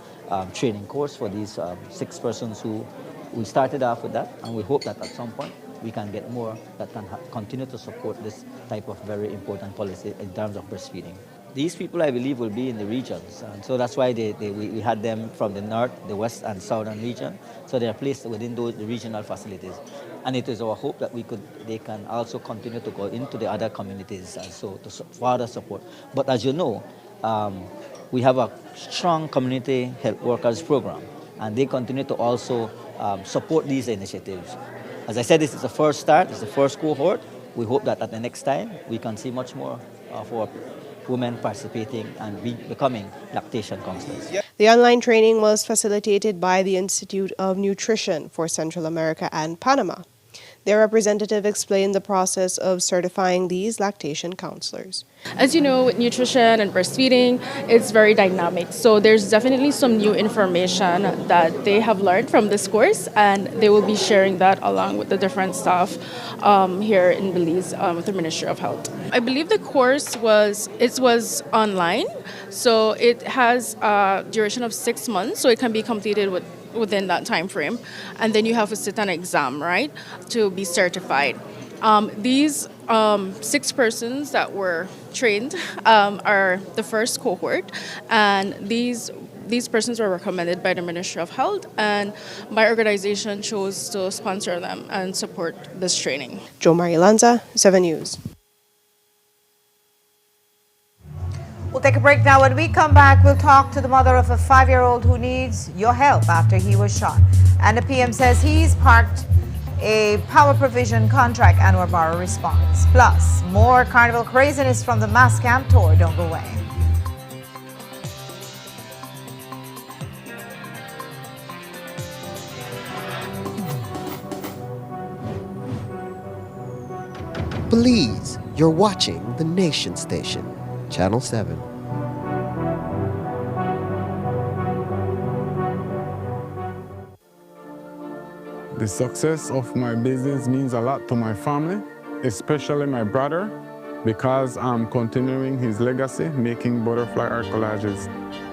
training course for these 6 persons who we started off with that, and we hope that at some point we can get more that can continue to support this type of very important policy in terms of breastfeeding. These people, I believe, will be in the regions, and so that's why we had them from the north, the west, and southern region. So they are placed within the regional facilities, and it is our hope that they can also continue to go into the other communities, and so to further support. But as you know, we have a strong community health workers program, and they continue to also support these initiatives. As I said, this is the first start, it's the first cohort. We hope that at the next time we can see much more of our women participating and becoming lactation counselors. The online training was facilitated by the Institute of Nutrition for Central America and Panama. Their representative explained the process of certifying these lactation counselors. As you know, with nutrition and breastfeeding, it's very dynamic. So there's definitely some new information that they have learned from this course, and they will be sharing that along with the different staff here in Belize with the Ministry of Health. I believe the course was online, so it has a duration of 6 months, so it can be completed within that time frame, and then you have to sit an exam, right, to be certified. These 6 persons that were trained are the first cohort, and these persons were recommended by the Ministry of Health, and my organization chose to sponsor them and support this training. Jo Marilanza, 7 News. We'll take a break now. When we come back, we'll talk to the mother of a 5-year-old who needs your help after he was shot. And the PM says he's parked a power provision contract and our borrower response. Plus, more carnival craziness from the mass camp tour. Don't go away. Belize, you're watching the Nation Station, Channel 7. The success of my business means a lot to my family, especially my brother, because I'm continuing his legacy, making butterfly art collages.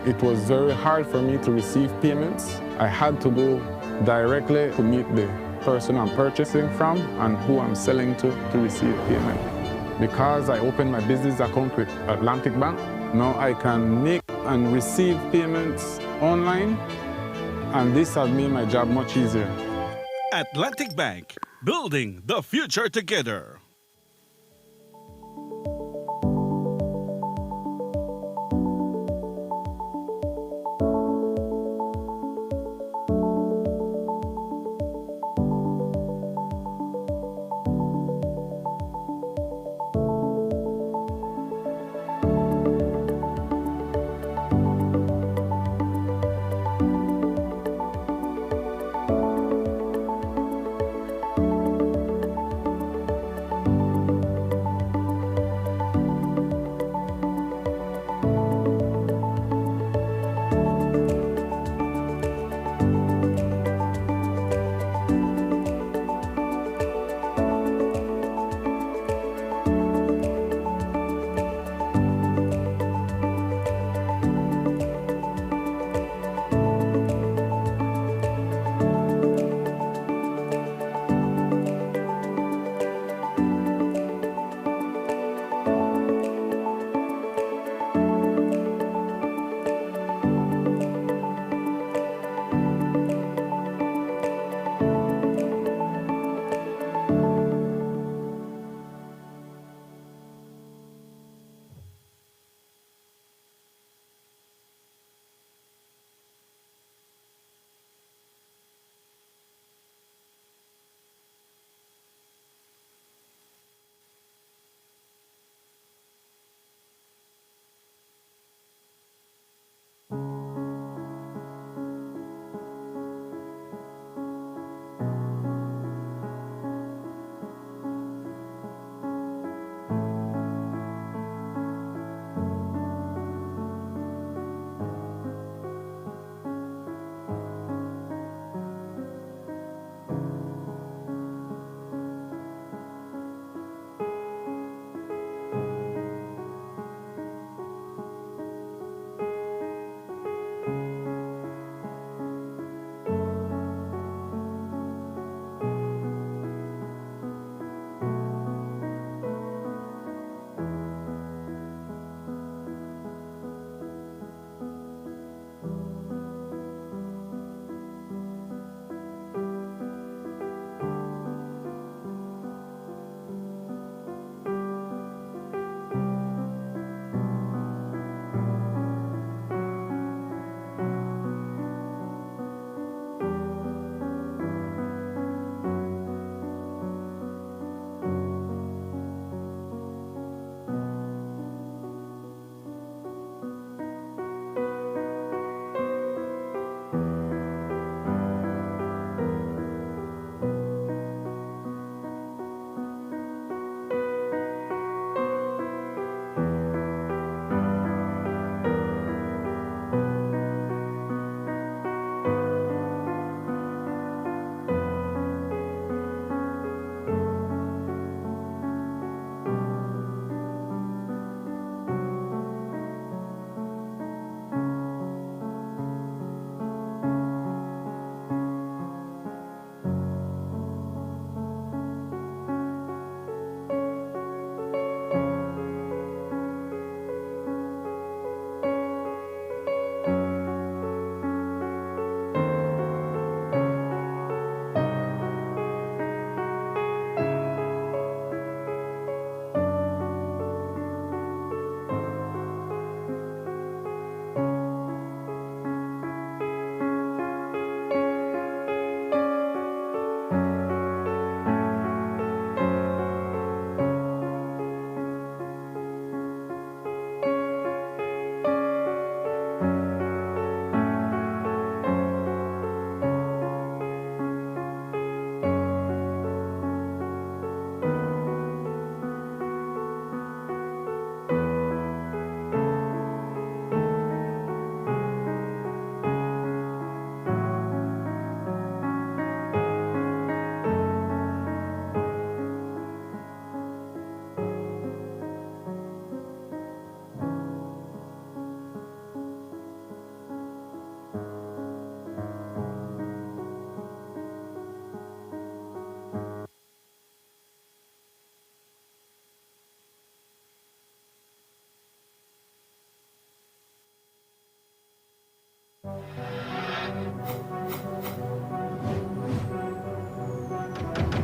It was very hard for me to receive payments. I had to go directly to meet the person I'm purchasing from and who I'm selling to receive payment. Because I opened my business account with Atlantic Bank, now I can make and receive payments online, and this has made my job much easier. Atlantic Bank, building the future together.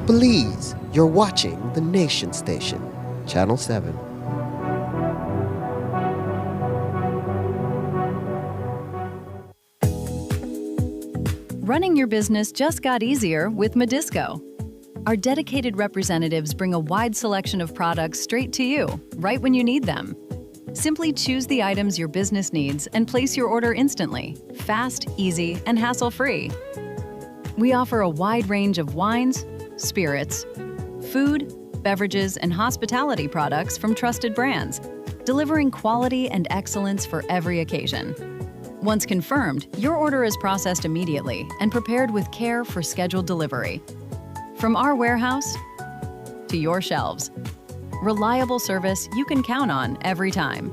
Belize, you're watching the Nation Station, Channel 7. Running your business just got easier with Medisco. Our dedicated representatives bring a wide selection of products straight to you, right when you need them. Simply choose the items your business needs and place your order instantly, fast, easy, and hassle-free. We offer a wide range of wines, spirits, food, beverages, and hospitality products from trusted brands, delivering quality and excellence for every occasion. Once confirmed, your order is processed immediately and prepared with care for scheduled delivery. From our warehouse to your shelves, reliable service you can count on every time.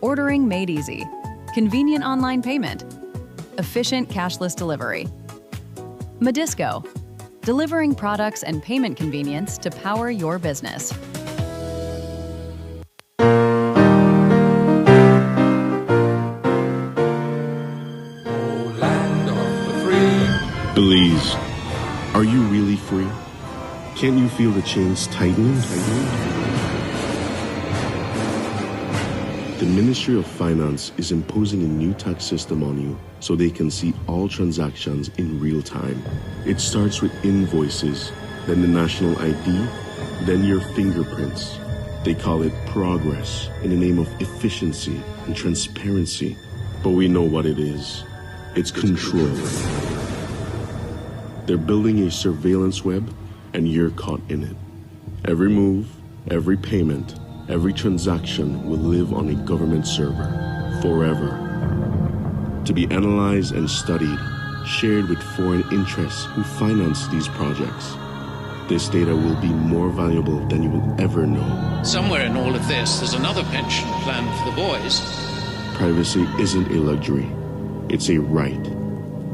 Ordering made easy, convenient online payment, efficient cashless delivery. Medisco, delivering products and payment convenience to power your business. Belize, are you really free? Can't you feel the chains tightening? The Ministry of Finance is imposing a new tax system on you so they can see all transactions in real time. It starts with invoices, then the national ID, then your fingerprints. They call it progress in the name of efficiency and transparency. But we know what it is. It's control. They're building a surveillance web, and you're caught in it. Every move, every payment, every transaction will live on a government server forever. To be analyzed and studied, shared with foreign interests who finance these projects. This data will be more valuable than you will ever know. Somewhere in all of this, there's another pension plan for the boys. Privacy isn't a luxury, it's a right.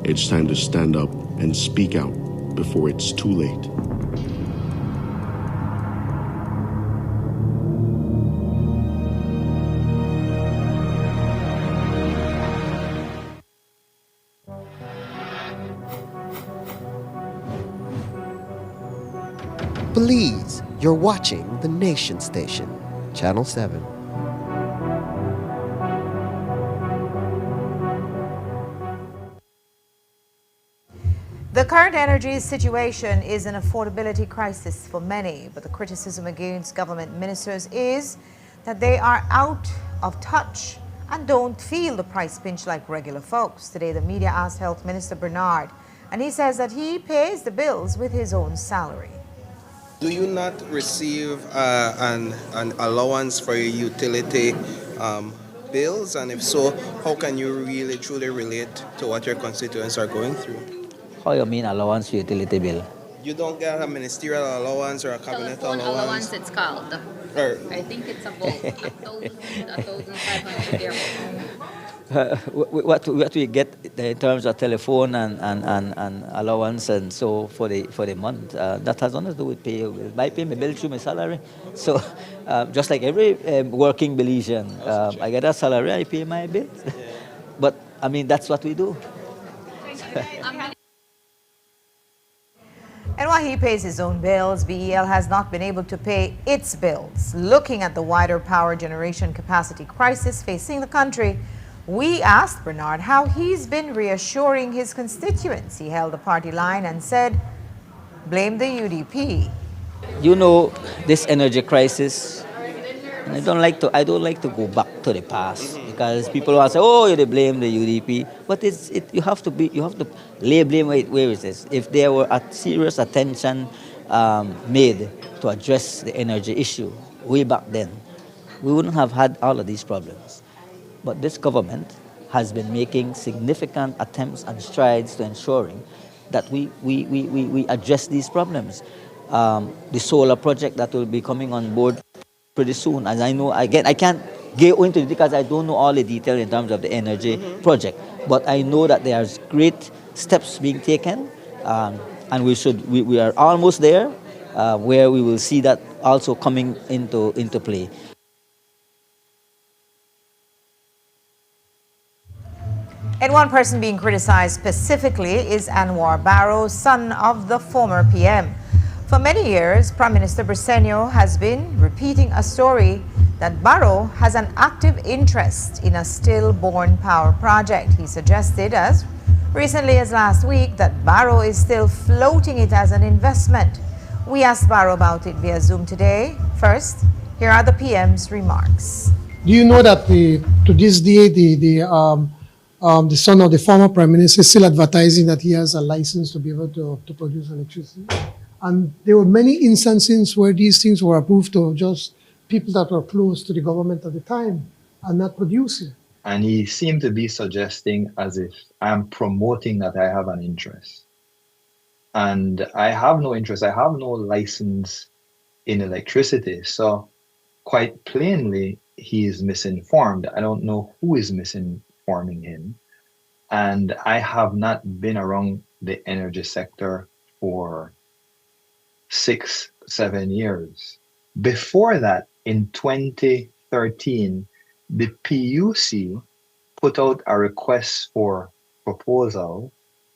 It's time to stand up and speak out before it's too late. Belize, you're watching the Nation Station, Channel 7. The current energy situation is an affordability crisis for many, but the criticism against government ministers is that they are out of touch and don't feel the price pinch like regular folks. Today, the media asked Health Minister Bernard, and he says that he pays the bills with his own salary. Do you not receive an allowance for your utility bills? And if so, how can you really truly relate to what your constituents are going through? How you mean allowance for utility bill? You don't get a ministerial allowance or a cabinet Telephone allowance? it's called. I think it's about 1,500 there. What we get in terms of telephone and allowance and so for the month, that has nothing to do with pay. I pay my bill through my salary. So just like every working Belizean, I get a salary, I pay my bills. But I mean, that's what we do. And while he pays his own bills, BEL has not been able to pay its bills. Looking at the wider power generation capacity crisis facing the country, we asked Bernard how he's been reassuring his constituents. He held the party line and said, blame the UDP. You know, this energy crisis, I don't like to go back to the past because people will say, oh, they blame the UDP. But you have to lay blame where it is. If there were a serious attention made to address the energy issue way back then, we wouldn't have had all of these problems. But this government has been making significant attempts and strides to ensuring that we address these problems. The solar project that will be coming on board pretty soon, as I know, again, I can't go into it because I don't know all the detail in terms of the energy project. But I know that there's great steps being taken, and we are almost there, where we will see that also coming into play. And one person being criticized specifically is Anwar Barrow, son of the former PM. For For many years, Prime Minister Briceño has been repeating a story that Barrow has an active interest in a stillborn power project. He suggested as recently as last week that Barrow is still floating it as an investment. We asked Barrow about it via Zoom today. First, here are the PM's remarks. Do you know that to this day, the son of the former prime minister is still advertising that he has a license to be able to produce electricity? And there were many instances where these things were approved to just people that were close to the government at the time and not producing. And he seemed to be suggesting as if I'm promoting that I have an interest. And I have no interest. I have no license in electricity. So quite plainly, he is misinformed. I don't know who is misinforming him. And I have not been around the energy sector for 6, 7 years. Before that, in 2013, the PUC put out a request for proposal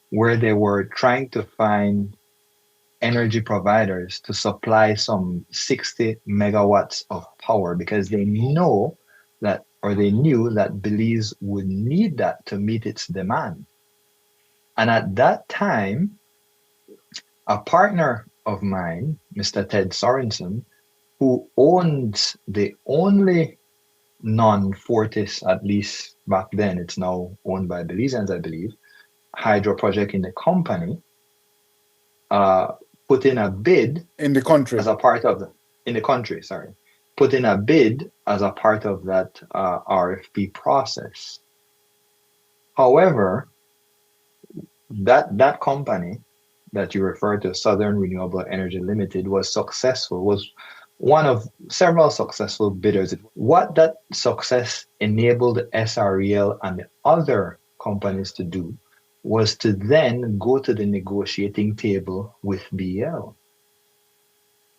where they were trying to find energy providers to supply some 60 megawatts of power because they know that, or they knew that Belize would need that to meet its demand. And at that time, a partner of mine, Mr. Ted Sorensen, who owns the only non-Fortis, at least back then, it's now owned by Belizeans, I believe, hydro project in the company, put in a bid in the country as a part of put in a bid as a part of that RFP process. However, that company that you refer to, Southern Renewable Energy Limited, was one of several successful bidders. What that success enabled SREL and the other companies to do was to then go to the negotiating table with BL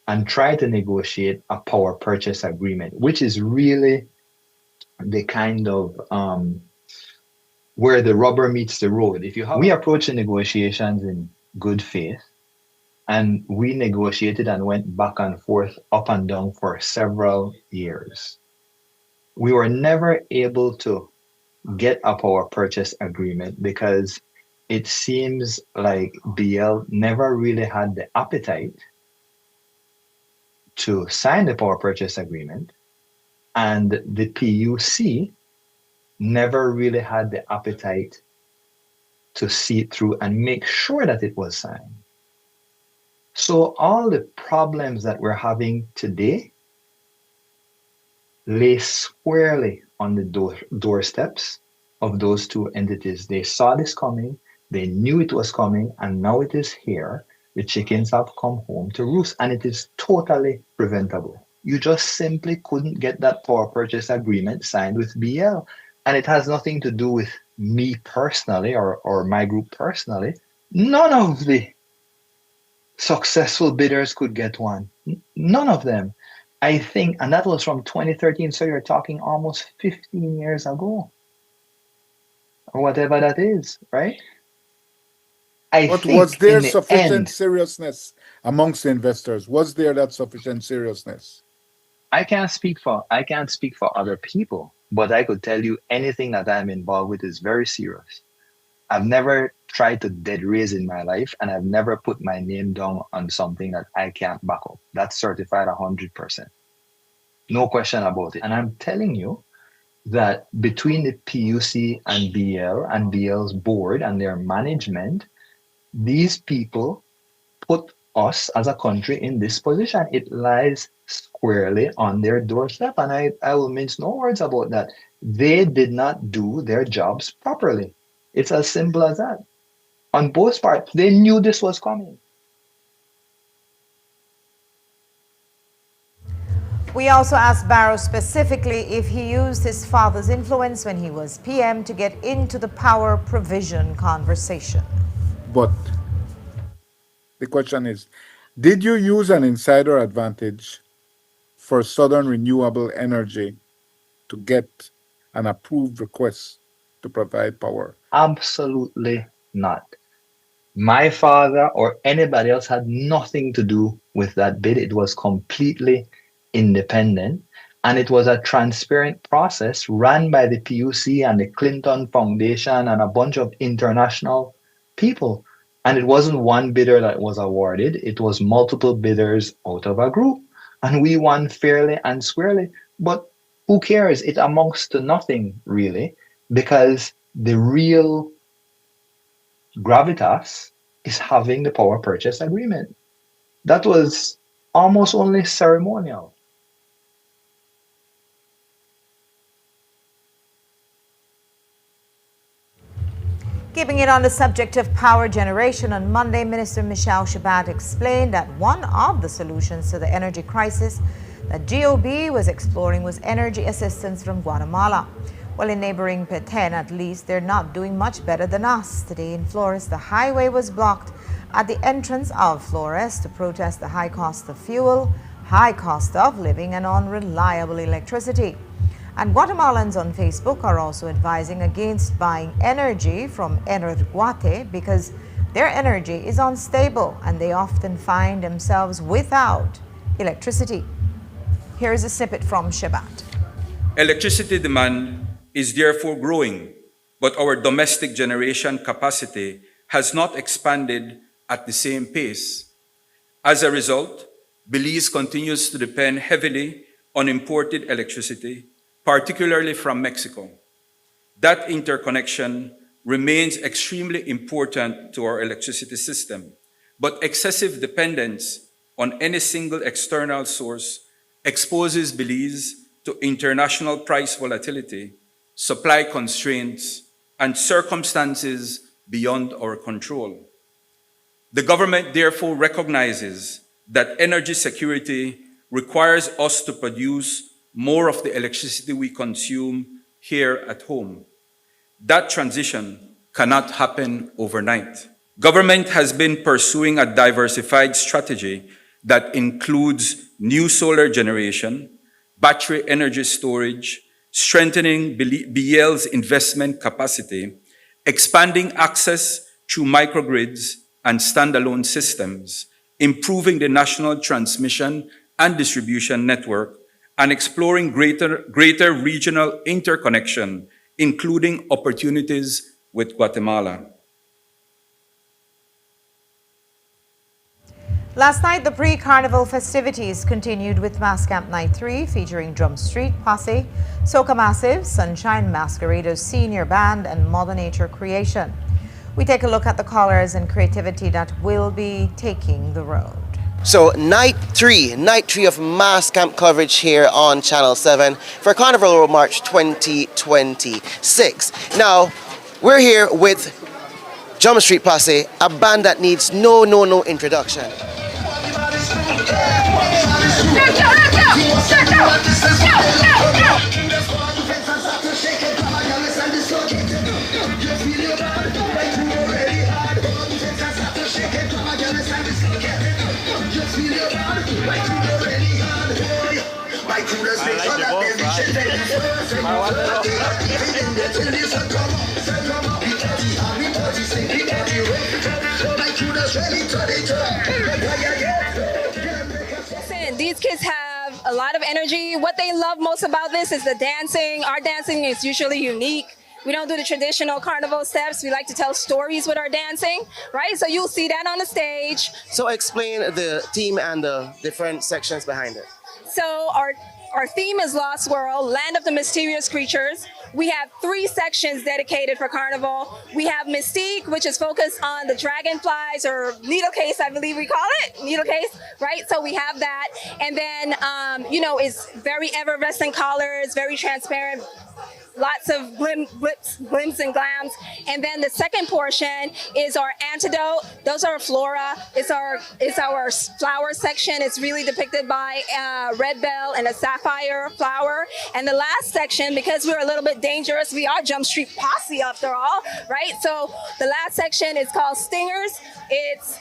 and try to negotiate a power purchase agreement, which is really the kind of where the rubber meets the road. We approach the negotiations in good faith, and we negotiated and went back and forth, up and down for several years. We were never able to get a power purchase agreement because it seems like BL never really had the appetite to sign the power purchase agreement, and the PUC never really had the appetite to see it through and make sure that it was signed. So all the problems that we're having today lay squarely on the doorsteps of those two entities. They saw this coming, they knew it was coming, and now it is here. The chickens have come home to roost, and it is totally preventable. You just simply couldn't get that power purchase agreement signed with BL. And it has nothing to do with me personally or my group personally. None of the successful bidders could get one. None of them. I think, and that was from 2013, so you're talking almost 15 years ago. Or whatever that is, right? But was there sufficient seriousness amongst the investors? Was there that sufficient seriousness? I can't speak for other people, but I could tell you anything that I'm involved with is very serious. I've never tried to dead raise in my life, and I've never put my name down on something that I can't back up. That's certified 100%. No question about it. And I'm telling you that between the PUC and BL and BL's board and their management, these people put us as a country in this position. It lies squarely on their doorstep, and I will mince no words about that. They did not do their jobs properly. It's as simple as that. On both parts, they knew this was coming. We also asked Barrow specifically if he used his father's influence when he was PM to get into the power provision conversation. But the question is, did you use an insider advantage for Southern Renewable Energy to get an approved request to provide power? Absolutely not. My father or anybody else had nothing to do with that bid. It was completely independent. And it was a transparent process run by the PUC and the Clinton Foundation and a bunch of international people. And it wasn't one bidder that was awarded, it was multiple bidders out of a group. And we won fairly and squarely. But who cares? It amounts to nothing, really, because the real gravitas is having the power purchase agreement. That was almost only ceremonial. Keeping it on the subject of power generation, on Monday, Minister Michelle Shabat explained that one of the solutions to the energy crisis that GOB was exploring was energy assistance from Guatemala. Well, in neighboring Petén, at least, they're not doing much better than us. Today in Flores, the highway was blocked at the entrance of Flores to protest the high cost of fuel, high cost of living, and unreliable electricity. And Guatemalans on Facebook are also advising against buying energy from Energuate because their energy is unstable and they often find themselves without electricity. Here is a snippet from Shabat. Electricity demand is therefore growing, but our domestic generation capacity has not expanded at the same pace. As a result, Belize continues to depend heavily on imported electricity, particularly from Mexico. That interconnection remains extremely important to our electricity system, but excessive dependence on any single external source exposes Belize to international price volatility, supply constraints, and circumstances beyond our control. The government therefore recognizes that energy security requires us to produce more of the electricity we consume here at home. That transition cannot happen overnight. Government has been pursuing a diversified strategy that includes new solar generation, battery energy storage, strengthening BL's investment capacity, expanding access through microgrids and standalone systems, improving the national transmission and distribution network, and exploring greater regional interconnection, including opportunities with Guatemala. Last night, the pre-carnival festivities continued with Mass Camp Night 3 featuring Drum Street Posse, Soca Massive, Sunshine Masqueraders Senior Band, and Mother Nature Creation. We take a look at the callers and creativity that will be taking the road. So night three of Mass Camp coverage here on Channel 7 for Carnival Road March 2026. Now, we're here with Drum Street Posse, a band that needs no introduction. Listen, these kids have a lot of energy. What they love most about this is the dancing. Our dancing is usually unique. We don't do the traditional carnival steps. We like to tell stories with our dancing, right? So you'll see that on the stage. So explain the theme and the different sections behind it. So our theme is Lost World, Land of the Mysterious Creatures. We have 3 sections dedicated for Carnival. We have Mystique, which is focused on the dragonflies, or needle case, I believe we call it, needle case, right? So we have that. And then, it's very effervescent colors, very transparent, lots of blimps and glams. And then the second portion is our antidote. Those are flora. It's our flower section. It's really depicted by a red bell and a sapphire flower. And the last section, because we're a little bit dangerous, we are Jump Street Posse after all, right? So the last section is called Stingers. It's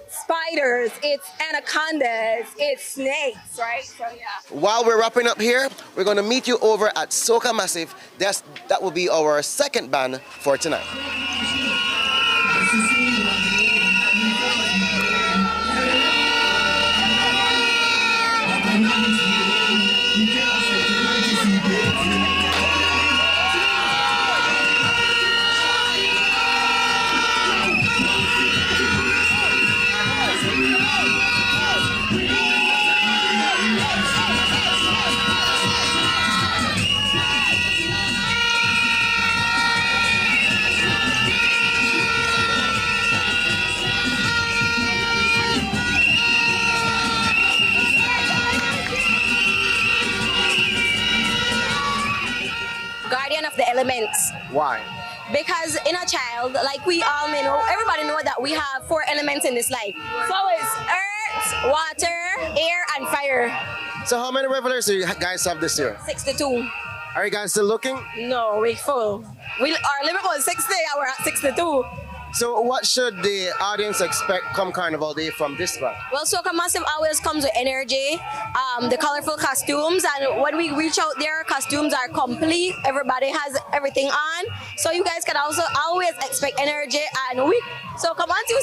spiders, it's anacondas, it's snakes, right? So yeah. While we're wrapping up here, we're going to meet you over at Soca Massive. That will be our second band for tonight. elements. Why? Because in a child, like we all may know, everybody know that we have 4 elements in this life. So it's earth, water, air, and fire. So how many revelers do you guys have this year? 62. Are you guys still looking? No, we're full. Our limit was 60, and we're at 62. So what should the audience expect come Carnival Day from this band? Well, Soca Massive always comes with energy, the colorful costumes, and when we reach out there, costumes are complete. Everybody has everything on, so you guys can also always expect energy. And so come on to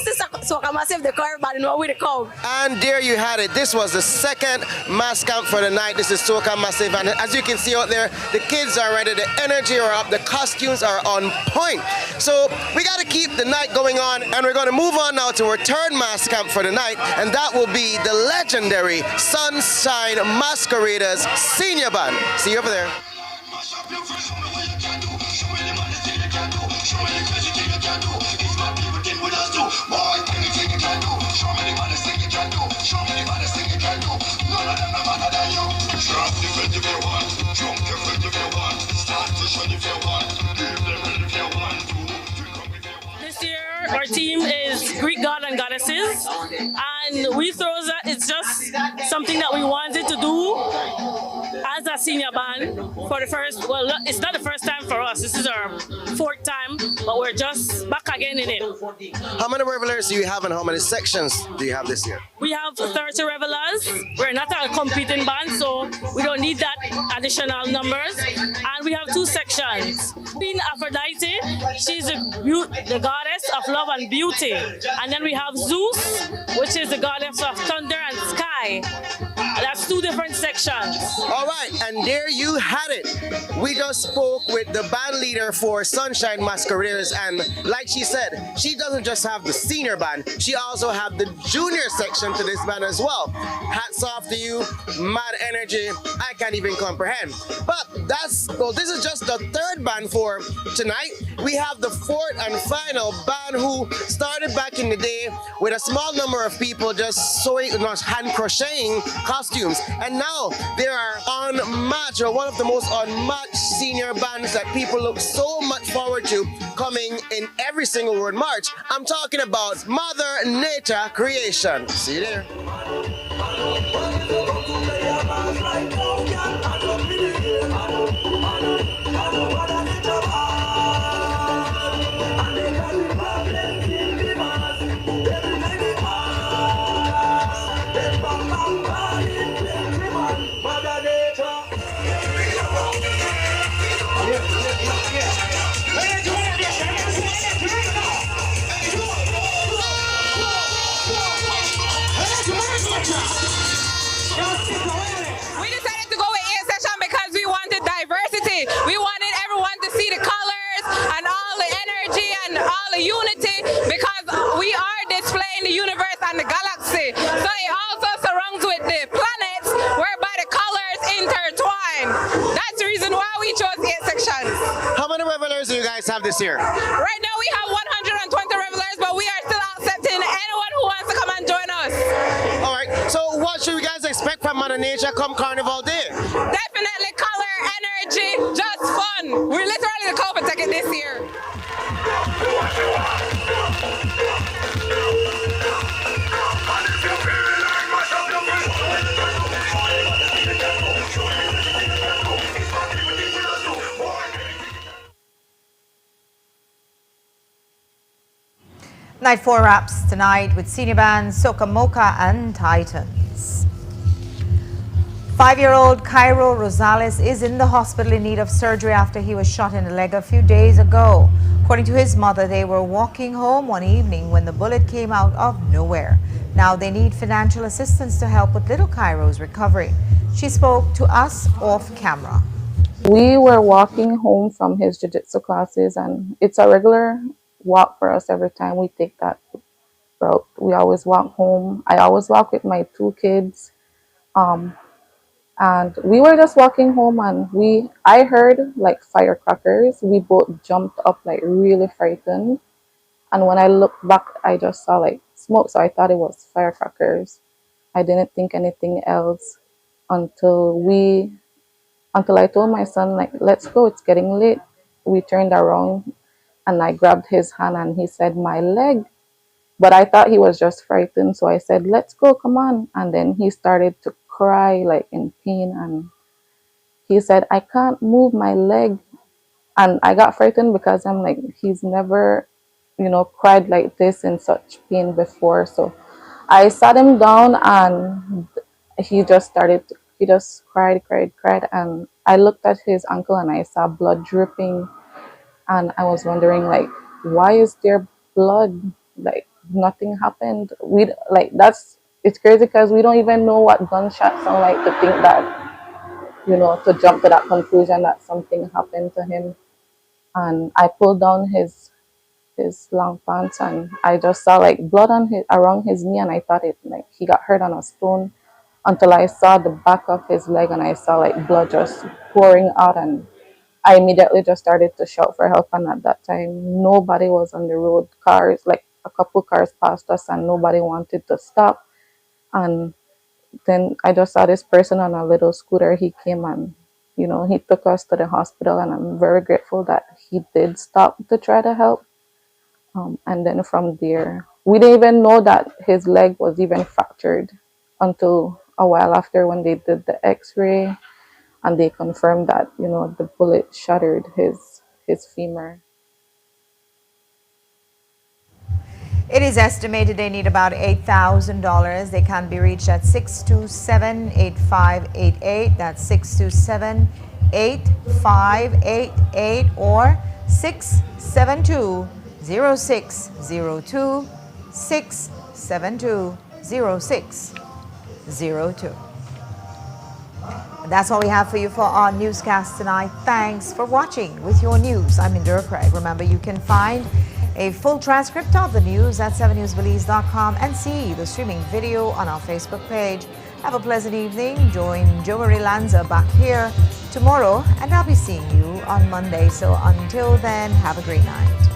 Soca Massive, the car band, know we the come. And there you had it. This was the second mass camp for the night. This is Soca Massive, and as you can see out there, the kids are ready. The energy are up. The costumes are on point. So we got to keep the night going on, and we're going to move on now to our third mass camp for the night, and that will be the legendary Sunshine Masqueraders Senior Band. See you over there. This year, our team is Greek god and goddesses, and we throw that it's just something that we wanted to do as a senior band for the first, well, it's not the first time for us, this is our 4th time, but we're just back again in it. How many revelers do you have and how many sections do you have this year? We have 30 revelers. We're not a competing band, so we don't need that additional numbers. And we have 2 sections. Queen Aphrodite, she's the goddess of love and beauty. And then we have Zeus, which is the goddess of thunder and sky. That's 2 different sections. All right, and there you had it. We just spoke with the band leader for Sunshine Masqueraders, and like she said, she doesn't just have the senior band, she also have the junior section to this band as well. Hats off to you, mad energy, I can't even comprehend. But this is just the 3rd band for tonight. We have the 4th and final band who started back in the day with a small number of people just sewing, not hand crocheting costumes, and now they are unmatched, or one of the most unmatched senior bands that people look so much forward to coming in every single Road March. I'm talking about Mother Nature Creation. See you there. We decided to go with A session because we wanted diversity. We wanted everyone to see the colors and all the energy and all the unity, because we are displaying the universe and the galaxy. So it also surrounds with the planets whereby the colors intertwine. That's the reason why we chose 8 sections. How many revelers do you guys have this year? Right now we have 120 revelers, but we are still accepting anyone who wants to come and join us. All right, so what should we guys expect from Mother Nature come Carnival Day? Definitely color, energy, just fun. We're literally the COVID ticket this year. Night 4 wraps tonight with senior bands Soca Mocha and Titans. 5-year-old Cairo Rosales is in the hospital in need of surgery after he was shot in the leg a few days ago. According to his mother, they were walking home one evening when the bullet came out of nowhere. Now they need financial assistance to help with little Cairo's recovery. She spoke to us off camera. We were walking home from his jiu-jitsu classes, and it's a regular walk for us every time we take that route. We always walk home. I always walk with my 2 kids. And we were just walking home, and I heard like firecrackers. We both jumped up like really frightened. And when I looked back, I just saw like smoke. So I thought it was firecrackers. I didn't think anything else until I told my son, like, let's go, it's getting late. we turned around and I grabbed his hand and he said, "My leg." But I thought he was just frightened. So I said, "Let's go, come on." And then he started to cry like in pain. And he said, "I can't move my leg." And I got frightened because I'm like, he's never, cried like this in such pain before. So I sat him down and he just cried. And I looked at his ankle and I saw blood dripping. And I was wondering, like, why is there blood? Like, nothing happened. It's crazy because we don't even know what gunshots sound like to think that, to jump to that conclusion that something happened to him. And I pulled down his long pants and I just saw like blood on around his knee, and I thought it like he got hurt on a stone, until I saw the back of his leg and I saw like blood just pouring out. And I immediately just started to shout for help. And at that time, nobody was on the road. Cars, like a couple cars passed us and nobody wanted to stop. And then I just saw this person on a little scooter. He came and, he took us to the hospital, and I'm very grateful that he did stop to try to help. And then from there, we didn't even know that his leg was even fractured until a while after, when they did the x-ray and they confirmed that, the bullet shattered his femur. It is estimated they need about $8,000. They can be reached at 627-8588. That's 627-8588 or 672-0602. 672-0602. That's all we have for you for our newscast tonight. Thanks for watching. With your news, I'm Indira Craig. Remember, you can find a full transcript of the news at 7newsbelize.com and see the streaming video on our Facebook page. Have a pleasant evening. Join Jo Marie Lanza back here tomorrow, and I'll be seeing you on Monday. So until then, have a great night.